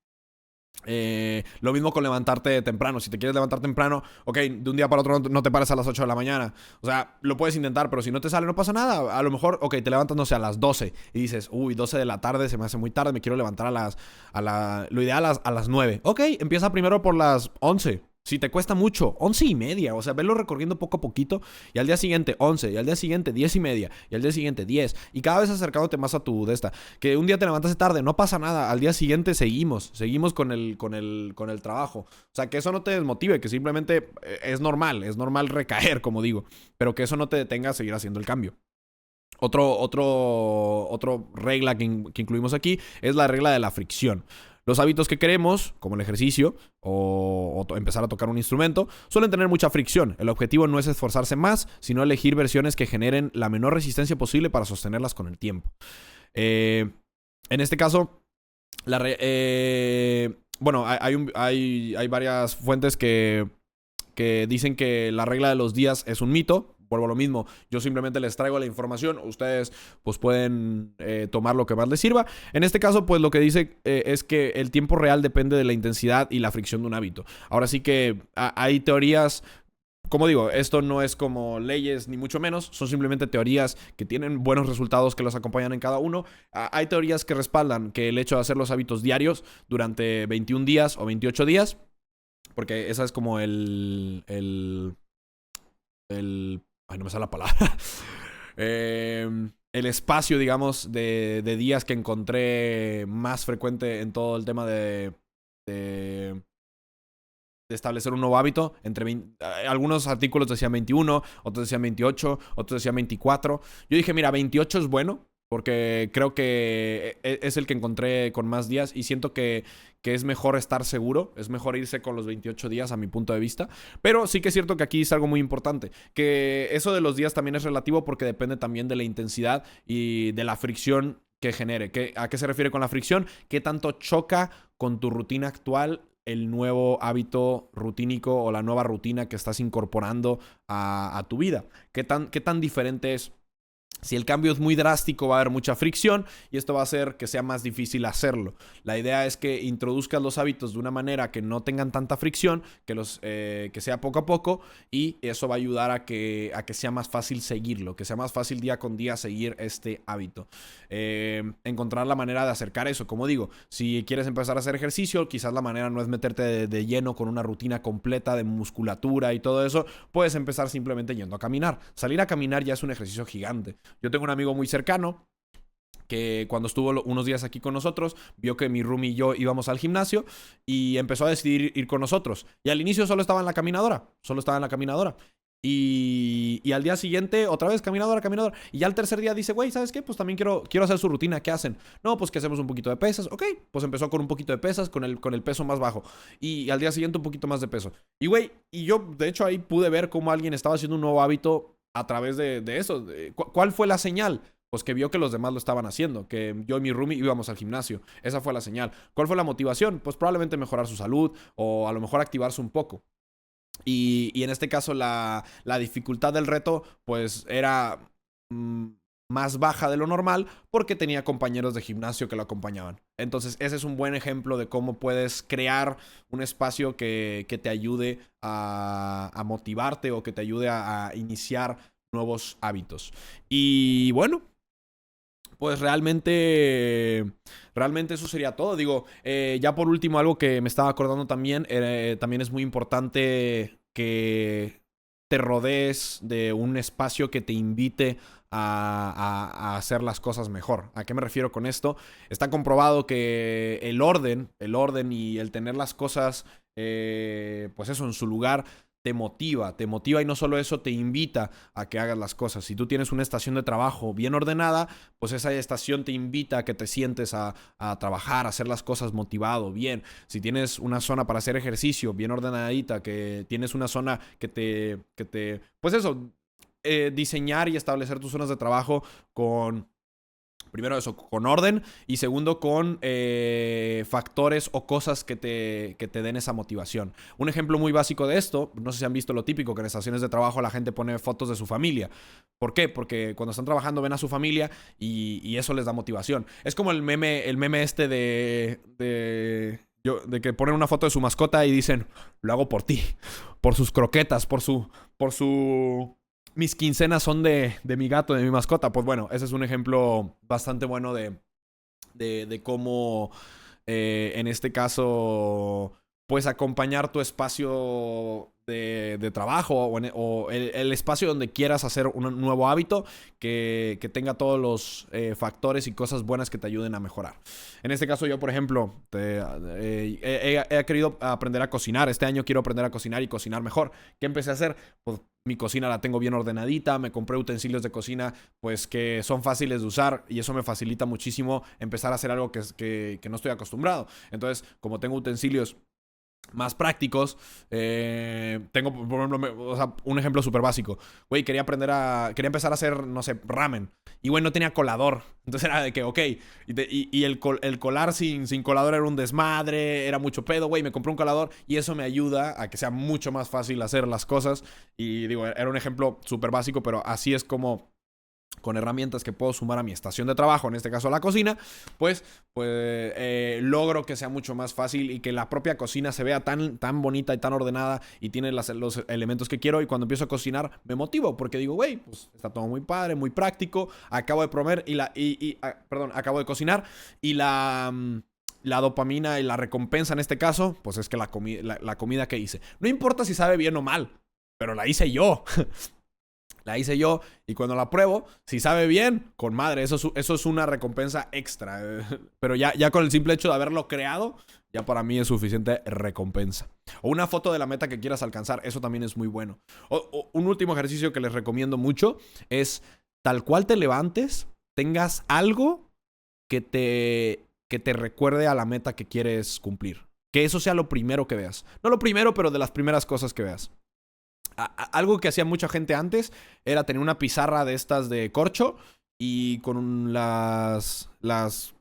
Lo mismo con levantarte temprano. Si te quieres levantar temprano, ok, de un día para otro no te pares a las 8 de la mañana. O sea, lo puedes intentar, pero si no te sale no pasa nada. A lo mejor, ok, te levantas, no sé, a las 12 y dices, uy, 12 de la tarde se me hace muy tarde, me quiero levantar lo ideal a las 9. Ok, empieza primero por las 11. Si te cuesta mucho, 11:30, o sea, velo recorriendo poco a poquito, y al día siguiente 11, y al día siguiente 10:30, y al día siguiente 10, y cada vez acercándote más a tu de esta. Que un día te levantaste tarde, no pasa nada, al día siguiente seguimos con el trabajo. O sea, que eso no te desmotive, que simplemente es normal recaer, como digo, pero que eso no te detenga a seguir haciendo el cambio. Otro regla que incluimos aquí es la regla de la fricción. Los hábitos que queremos, como el ejercicio o empezar a tocar un instrumento, suelen tener mucha fricción. El objetivo no es esforzarse más, sino elegir versiones que generen la menor resistencia posible para sostenerlas con el tiempo. En este caso, bueno, hay varias fuentes que dicen que la regla de los días es un mito. Vuelvo a lo mismo, yo simplemente les traigo la información, ustedes pues pueden tomar lo que más les sirva. En este caso pues lo que dice es que el tiempo real depende de la intensidad y la fricción de un hábito. Ahora sí que hay teorías, como digo, esto no es como leyes ni mucho menos, son simplemente teorías que tienen buenos resultados que los acompañan en cada uno. Hay teorías que respaldan que el hecho de hacer los hábitos diarios durante 21 días o 28 días, porque esa es como ay, no me sale la palabra. El espacio, digamos, de días que encontré más frecuente en todo el tema de establecer un nuevo hábito. Algunos artículos decían 21, otros decían 28, otros decían 24. Yo dije, mira, 28 es bueno, porque creo que es el que encontré con más días y siento que es mejor estar seguro, es mejor irse con los 28 días a mi punto de vista. Pero sí que es cierto que aquí es algo muy importante, que eso de los días también es relativo porque depende también de la intensidad y de la fricción que genere. ¿A qué se refiere con la fricción? ¿Qué tanto choca con tu rutina actual el nuevo hábito rutínico o la nueva rutina que estás incorporando a tu vida? ¿Qué tan diferente es? Si el cambio es muy drástico, va a haber mucha fricción y esto va a hacer que sea más difícil hacerlo. La idea es que introduzcas los hábitos de una manera que no tengan tanta fricción, que sea poco a poco, y eso va a ayudar a que sea más fácil seguirlo, que sea más fácil día con día seguir este hábito. Encontrar la manera de acercar eso. Como digo, si quieres empezar a hacer ejercicio, quizás la manera no es meterte de lleno con una rutina completa de musculatura y todo eso. Puedes empezar simplemente yendo a caminar. Salir a caminar ya es un ejercicio gigante. Yo tengo un amigo muy cercano que cuando estuvo unos días aquí con nosotros, vio que mi roomie y yo íbamos al gimnasio y empezó a decidir ir con nosotros. Y al inicio solo estaba en la caminadora. Y al día siguiente, otra vez, caminadora, caminadora. Y ya al tercer día dice, güey, ¿sabes qué? Pues también quiero hacer su rutina. ¿Qué hacen? No, pues que hacemos un poquito de pesas. Ok, pues empezó con un poquito de pesas, con el peso más bajo. Y al día siguiente un poquito más de peso. Y, güey, y yo, de hecho, ahí pude ver cómo alguien estaba haciendo un nuevo hábito a través de eso. ¿Cuál fue la señal? Pues que vio que los demás lo estaban haciendo, que yo y mi roomie íbamos al gimnasio. Esa fue la señal. ¿Cuál fue la motivación? Pues probablemente mejorar su salud o a lo mejor activarse un poco. Y en este caso la dificultad del reto pues era más baja de lo normal porque tenía compañeros de gimnasio que lo acompañaban. Entonces ese es un buen ejemplo de cómo puedes crear un espacio que te ayude a motivarte o que te ayude a iniciar nuevos hábitos. Y bueno, pues realmente eso sería todo. Digo, ya por último, algo que me estaba acordando también, también es muy importante que te rodees de un espacio que te invite a hacer las cosas mejor. ¿A qué me refiero con esto? Está comprobado que el orden y el tener las cosas, pues eso, en su lugar, te motiva y no solo eso, te invita a que hagas las cosas. Si tú tienes una estación de trabajo bien ordenada, pues esa estación te invita a que te sientes a trabajar, a hacer las cosas motivado, bien. Si tienes una zona para hacer ejercicio bien ordenadita, que tienes una zona pues eso, diseñar y establecer tus zonas de trabajo con primero eso, con orden. Y segundo, con factores o cosas que te den esa motivación. Un ejemplo muy básico de esto, no sé si han visto lo típico, que en estaciones de trabajo la gente pone fotos de su familia. ¿Por qué? Porque cuando están trabajando ven a su familia y eso les da motivación. Es como el meme este de que ponen una foto de su mascota y dicen, lo hago por ti, por sus croquetas, por su mis quincenas son de mi gato, de mi mascota. Pues bueno, ese es un ejemplo bastante bueno de cómo, en este caso, pues acompañar tu espacio de trabajo o el espacio donde quieras hacer un nuevo hábito que tenga todos los factores y cosas buenas que te ayuden a mejorar. En este caso yo, por ejemplo, he querido aprender a cocinar. Este año quiero aprender a cocinar y cocinar mejor. ¿Qué empecé a hacer? Pues mi cocina la tengo bien ordenadita, me compré utensilios de cocina pues que son fáciles de usar y eso me facilita muchísimo empezar a hacer algo que no estoy acostumbrado. Entonces, como tengo utensilios más prácticos, tengo, por ejemplo, o sea, un ejemplo súper básico. Güey, quería empezar a hacer, no sé, ramen. Y güey, no tenía colador. Entonces era de que, ok. Y el colar sin colador era un desmadre, era mucho pedo, güey. Me compré un colador y eso me ayuda a que sea mucho más fácil hacer las cosas. Y digo, era un ejemplo súper básico, pero así es como con herramientas que puedo sumar a mi estación de trabajo, en este caso a la cocina, pues logro que sea mucho más fácil y que la propia cocina se vea tan bonita y tan ordenada y tiene los elementos que quiero. Y cuando empiezo a cocinar me motivo porque digo, güey, pues está todo muy padre, muy práctico. Acabo de prometer acabo de cocinar y la dopamina y la recompensa en este caso, pues es que la comida que hice. No importa si sabe bien o mal, pero la hice yo. La hice yo y cuando la pruebo, si sabe bien, con madre, eso es una recompensa extra. Pero ya con el simple hecho de haberlo creado, ya para mí es suficiente recompensa. O una foto de la meta que quieras alcanzar, eso también es muy bueno. Un último ejercicio que les recomiendo mucho es tal cual te levantes, tengas algo que te recuerde a la meta que quieres cumplir. Que eso sea lo primero que veas. No lo primero, pero de las primeras cosas que veas. Algo que hacía mucha gente antes era tener una pizarra de estas de corcho y con las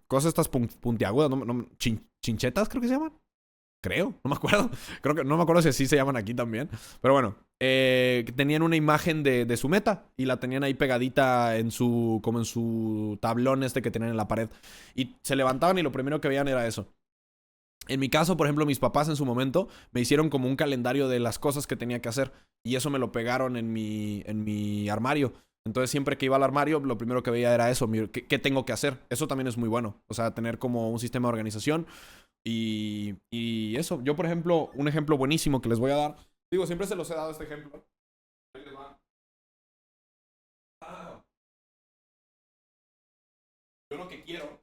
cosas estas puntiagudas, chinchetas creo que se llaman. Creo, no me acuerdo. Creo que no me acuerdo si así se llaman aquí también. Pero bueno, tenían una imagen de su meta y la tenían ahí pegadita como en su tablón este que tenían en la pared. Y se levantaban y lo primero que veían era eso. En mi caso, por ejemplo, mis papás en su momento me hicieron como un calendario de las cosas que tenía que hacer y eso me lo pegaron en mi armario. Entonces, siempre que iba al armario, lo primero que veía era eso, ¿qué tengo que hacer? Eso también es muy bueno, o sea, tener como un sistema de organización y eso. Yo, por ejemplo, un ejemplo buenísimo que les voy a dar, digo, siempre se los he dado este ejemplo. Ahí les va. Ah, yo lo que quiero,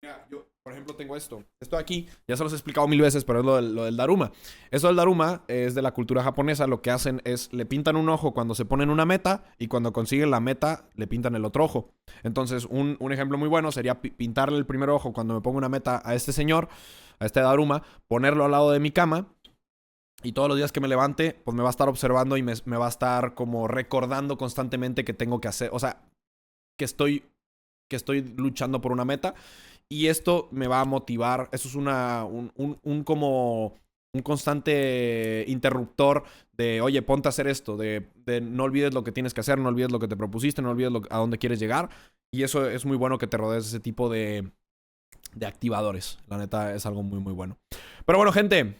mira, Por ejemplo, tengo esto. Esto de aquí, ya se los he explicado mil veces, pero es lo del Daruma. Esto del Daruma es de la cultura japonesa. Lo que hacen es, le pintan un ojo cuando se ponen una meta y cuando consiguen la meta, le pintan el otro ojo. Entonces, un ejemplo muy bueno sería pintarle el primer ojo cuando me pongo una meta a este señor, a este Daruma, ponerlo al lado de mi cama. Y todos los días que me levante, pues me va a estar observando y me va a estar como recordando constantemente que tengo que hacer, o sea, que estoy luchando por una meta. Y esto me va a motivar. Eso es como un constante interruptor de, oye, ponte a hacer esto, de no olvides lo que tienes que hacer, no olvides lo que te propusiste, no olvides a dónde quieres llegar. Y eso es muy bueno que te rodees de ese tipo de activadores. La neta es algo muy, muy bueno. Pero bueno, gente,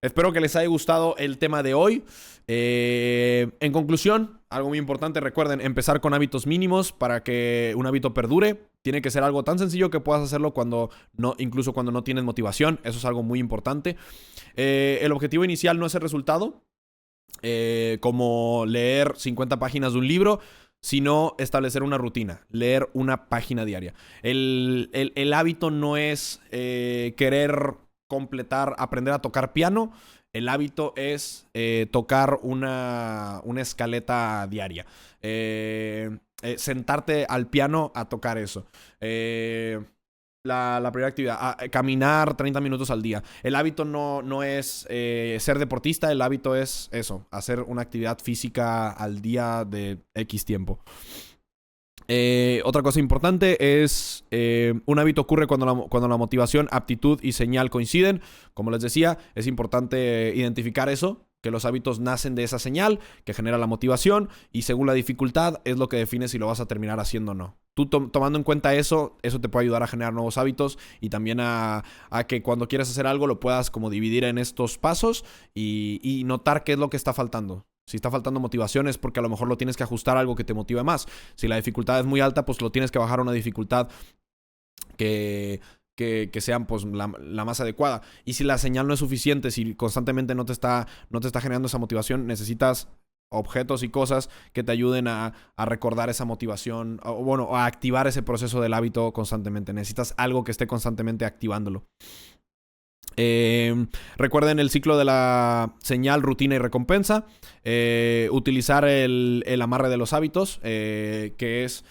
espero que les haya gustado el tema de hoy. En conclusión, algo muy importante, recuerden, empezar con hábitos mínimos para que un hábito perdure. Tiene que ser algo tan sencillo que puedas hacerlo incluso cuando no tienes motivación. Eso es algo muy importante. El objetivo inicial no es el resultado, como leer 50 páginas de un libro, sino establecer una rutina, leer una página diaria. El hábito no es querer aprender a tocar piano. El hábito es tocar una escaleta diaria. Sentarte al piano a tocar eso. La primera actividad, caminar 30 minutos al día. El hábito no es ser deportista, el hábito es eso, hacer una actividad física al día de X tiempo. Otra cosa importante es un hábito ocurre cuando la motivación, aptitud y señal coinciden. Como les decía, es importante identificar eso, que los hábitos nacen de esa señal que genera la motivación y según la dificultad es lo que define si lo vas a terminar haciendo o no. Tú tomando en cuenta eso te puede ayudar a generar nuevos hábitos y también a que cuando quieras hacer algo lo puedas como dividir en estos pasos y notar qué es lo que está faltando. Si está faltando motivación es porque a lo mejor lo tienes que ajustar a algo que te motive más. Si la dificultad es muy alta, pues lo tienes que bajar a una dificultad que sean pues la más adecuada. Y si la señal no es suficiente, si constantemente no te está generando esa motivación, necesitas objetos y cosas que te ayuden a recordar esa motivación o a activar ese proceso del hábito constantemente. Necesitas algo que esté constantemente activándolo. Recuerden el ciclo de la señal, rutina y recompensa. Utilizar el amarre de los hábitos, que es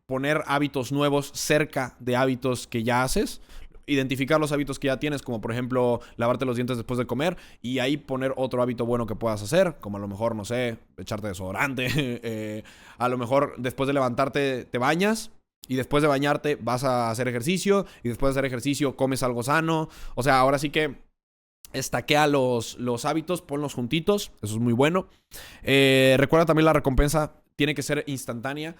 poner hábitos nuevos cerca de hábitos que ya haces. Identificar los hábitos que ya tienes, como por ejemplo lavarte los dientes después de comer, y ahí poner otro hábito bueno que puedas hacer, como a lo mejor, no sé, echarte desodorante. A lo mejor después de levantarte te bañas y después de bañarte vas a hacer ejercicio y después de hacer ejercicio comes algo sano. O sea, ahora sí que estaquea los hábitos, ponlos juntitos, eso es muy bueno. Recuerda también la recompensa tiene que ser instantánea.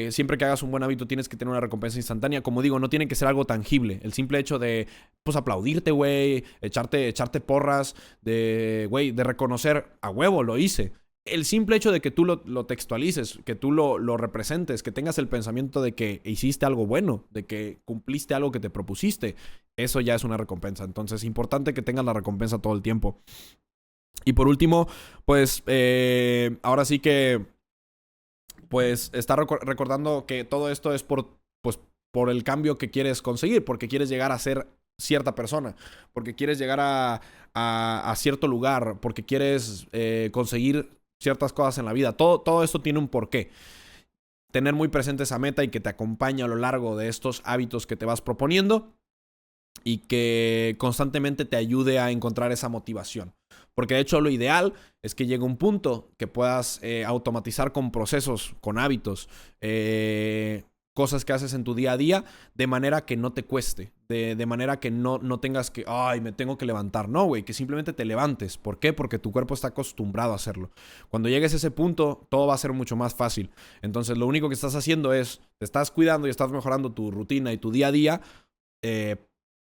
Siempre que hagas un buen hábito tienes que tener una recompensa instantánea. Como digo, no tiene que ser algo tangible. El simple hecho de, pues, aplaudirte, güey, echarte porras, de reconocer, a huevo, lo hice. El simple hecho de que tú lo textualices, que tú lo representes, que tengas el pensamiento de que hiciste algo bueno, de que cumpliste algo que te propusiste, eso ya es una recompensa. Entonces es importante que tengas la recompensa todo el tiempo. Y por último, pues ahora sí que pues está recordando que todo esto es por el cambio que quieres conseguir, porque quieres llegar a ser cierta persona, porque quieres llegar a cierto lugar, porque quieres conseguir ciertas cosas en la vida. Todo esto tiene un porqué. Tener muy presente esa meta y que te acompañe a lo largo de estos hábitos que te vas proponiendo y que constantemente te ayude a encontrar esa motivación. Porque de hecho lo ideal es que llegue un punto que puedas automatizar con procesos, con hábitos, cosas que haces en tu día a día, de manera que no te cueste, de manera que no tengas que, ay, me tengo que levantar. No, güey, que simplemente te levantes. ¿Por qué? Porque tu cuerpo está acostumbrado a hacerlo. Cuando llegues a ese punto, todo va a ser mucho más fácil. Entonces lo único que estás haciendo es, te estás cuidando y estás mejorando tu rutina y tu día a día,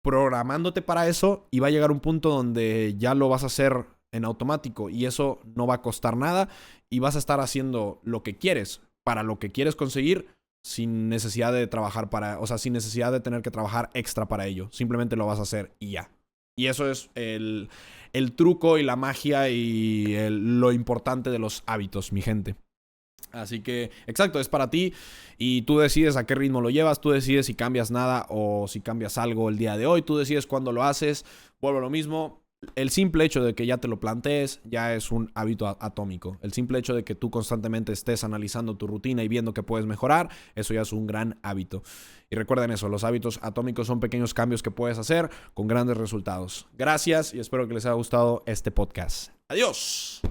programándote para eso, y va a llegar un punto donde ya lo vas a hacer en automático y eso no va a costar nada y vas a estar haciendo lo que quieres para lo que quieres conseguir sin necesidad de trabajar sin necesidad de tener que trabajar extra para ello. Simplemente lo vas a hacer y ya. Y eso es el truco y la magia y lo importante de los hábitos, mi gente. Así que, exacto, es para ti y tú decides a qué ritmo lo llevas, tú decides si cambias nada o si cambias algo el día de hoy, tú decides cuándo lo haces. Vuelvo a lo mismo, el simple hecho de que ya te lo plantees ya es un hábito atómico. El simple hecho de que tú constantemente estés analizando tu rutina y viendo que puedes mejorar, eso ya es un gran hábito. Y recuerden eso, los hábitos atómicos son pequeños cambios que puedes hacer con grandes resultados. Gracias y espero que les haya gustado este podcast. ¡Adiós!